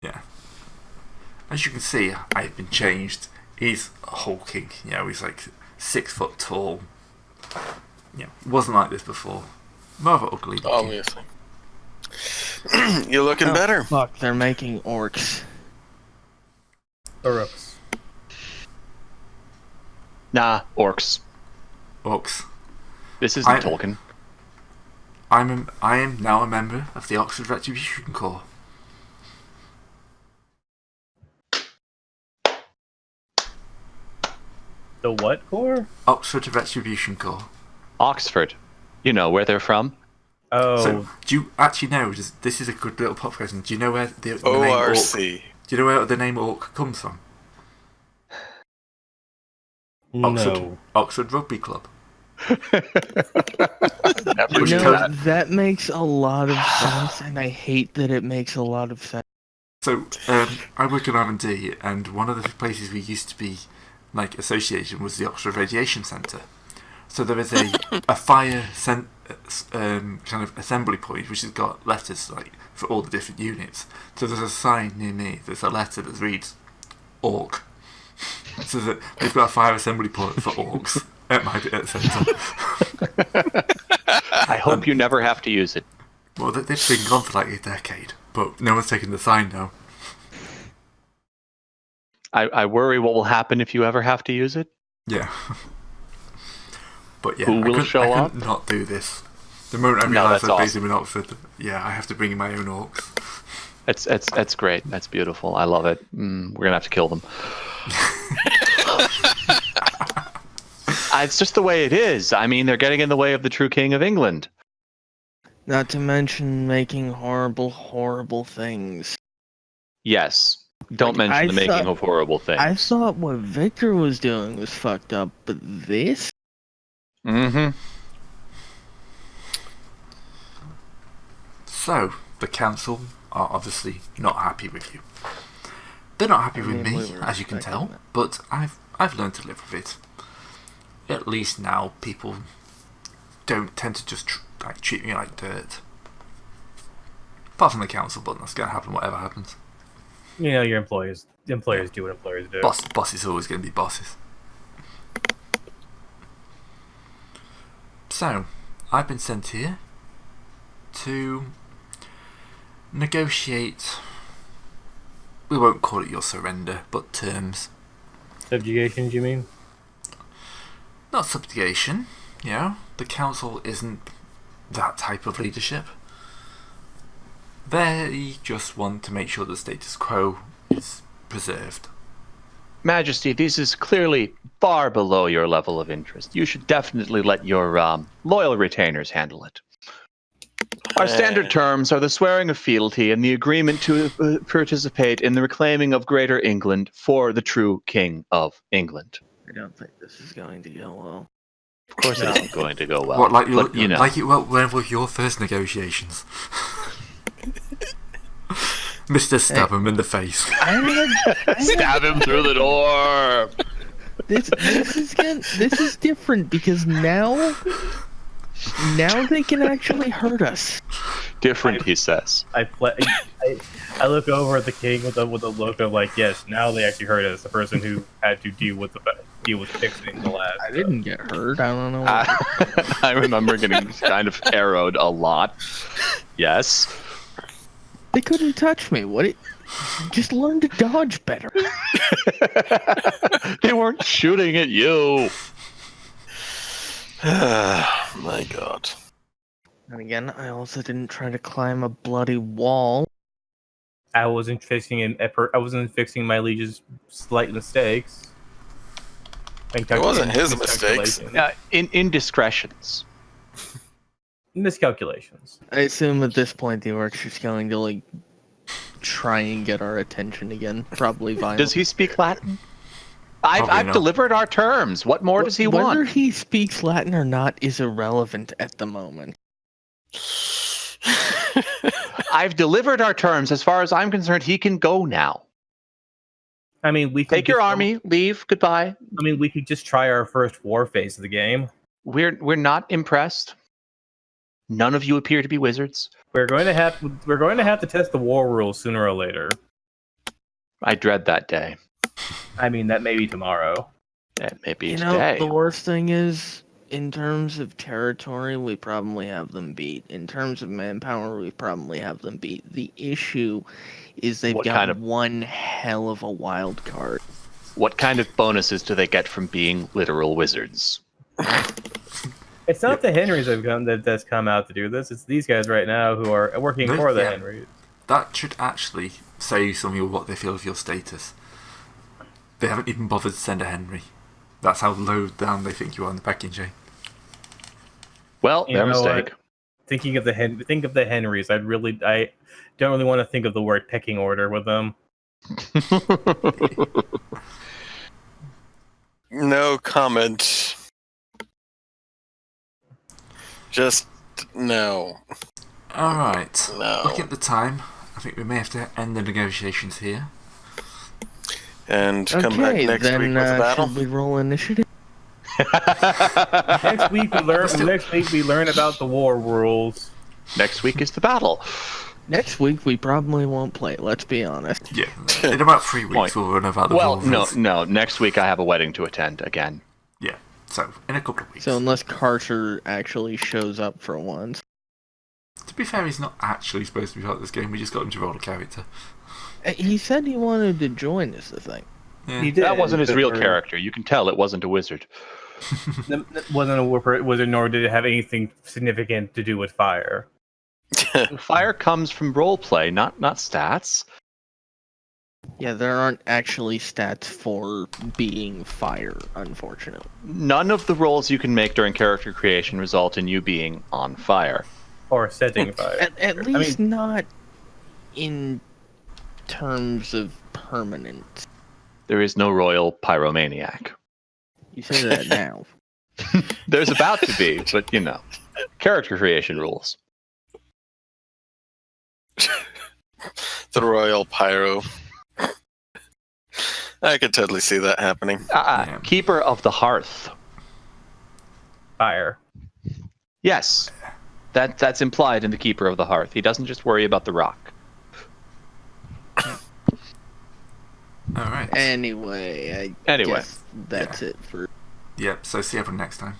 Yeah. As you can see, I've been changed. He's hulking. He's like 6 foot tall. Wasn't like this before. Rather ugly looking. Obviously. You're looking Oh, better. Fuck, they're making orcs. Orcs. Nah, orcs. Orcs. This isn't Tolkien. I am now a member of the Oxford Retribution Corps. The what corps? Oxford Retribution Corps. Oxford. You know where they're from? Oh, So, do you actually know? This is a good little pop question. Do you know where the name Orc? ORC. Do you know where the name Orc comes from? no. Oxford Rugby Club. Never You Which knew know, that. that makes a lot of sense, and I hate that it makes a lot of sense. So, I work in R&D, and one of the places we used to be association was the Oxford Radiation Centre. So there is a fire kind of assembly point which has got letters for all the different units. So there's a sign near me. There's a letter that reads "Orc." So that we've got a fire assembly point for orcs at my centre. I hope you never have to use it. Well, they've been gone for like a decade, but no one's taken the sign now. I worry what will happen if you ever have to use it. Yeah. But yeah, Who will show I up? couldn't not do this. The moment I No, realised that's I'd basically been Oxford, yeah, I have to bring in my own orcs. That's great. That's beautiful. I love it. We're gonna have to kill them. It's just the way it is. I mean, they're getting in the way of the true king of England. Not to mention making horrible, horrible things. Yes. Don't Like, mention the making of horrible things. I thought what Victor was doing was fucked up, but this? Mm-hmm. So, the council are obviously not happy with you. They're not happy with me, we were as you can tell, expecting but I've learned to live with it. At least now people don't tend to just treat me like dirt. Apart from the council, but that's going to happen whatever happens. You know, your employers do what employers do. Boss is always going to be bosses. So, I've been sent here to negotiate, we won't call it your surrender, but terms. Subjugation, do you mean? Not subjugation, you know, the council isn't that type of leadership. They just want to make sure the status quo is preserved. Majesty, this is clearly far below your level of interest. You should definitely let your loyal retainers handle it. Our standard terms are the swearing of fealty and the agreement to participate in the reclaiming of Greater England for the true King of England. I don't think this is going to go well. Of course it isn't going to go well. What, like it went with your first negotiations? Mr. Stab him in the face. Stab him through the door! This is different because now they can actually hurt us. Different, he says. I look over at the king with a look of like, yes, now they actually hurt us. The person who had to deal with fixing the last. I didn't get hurt. I don't know. I remember getting kind of arrowed a lot. Yes. They couldn't touch me. Just learn to dodge better. They weren't shooting at you. My God. And again, I also didn't try to climb a bloody wall. I wasn't fixing my liege's slight mistakes. It wasn't his mistakes. Indiscretions. Miscalculations. I assume at this point the orc's just going to try and get our attention again. Probably violently. Does he speak Latin? I've delivered our terms. What more does he want? Whether he speaks Latin or not is irrelevant at the moment. I've delivered our terms. As far as I'm concerned, he can go now. I mean, we could take your army, leave, goodbye. I mean, we could just try our first war phase of the game. We're not impressed. None of you appear to be wizards. We're going to have to test the war rules sooner or later. I dread that day. I mean, that may be tomorrow. That may be today. The worst thing is, in terms of territory, we probably have them beat. In terms of manpower, we probably have them beat. The issue is they've got one hell of a wild card. What kind of bonuses do they get from being literal wizards? It's not the Henrys that's come out to do this. It's these guys right now who are working for the Henrys. That should actually say something of what they feel of your status. They haven't even bothered to send a Henry. That's how low down they think you are in the pecking chain. Well, their mistake. Think of the Henrys. I don't really want to think of the word pecking order with them. No comment. Just no. Alright. No. Look at the time. I think we may have to end the negotiations here. And come back next week with the battle. Should we roll initiative? Next week we learn about the war rules. Next week is the battle. Next week we probably won't play. Let's be honest. Yeah, in about 3 weeks we'll learn about the war rules. No. Next week I have a wedding to attend again. Yeah. So, in a couple of weeks. So unless Carter actually shows up for once. To be fair, he's not actually supposed to be part of this game. We just got him to roll a character. He said he wanted to join us, I think. Yeah. He did. That wasn't his but real we're- character. You can tell it wasn't a wizard. Wasn't a wizard, nor did it have anything significant to do with fire. Fire comes from roleplay, not stats. Yeah, there aren't actually stats for being fire, unfortunately. None of the rolls you can make during character creation result in you being on fire. Or setting fire. At least not in terms of permanence. There is no royal pyromaniac. You say that now. There's about to be, but character creation rules. The Royal Pyro. I could totally see that happening. Yeah. Keeper of the Hearth. Fire. Yes, that's implied in the Keeper of the Hearth. He doesn't just worry about the rock. Alright. Anyway, I Anyway, guess that's it for Yep, so see everyone next time.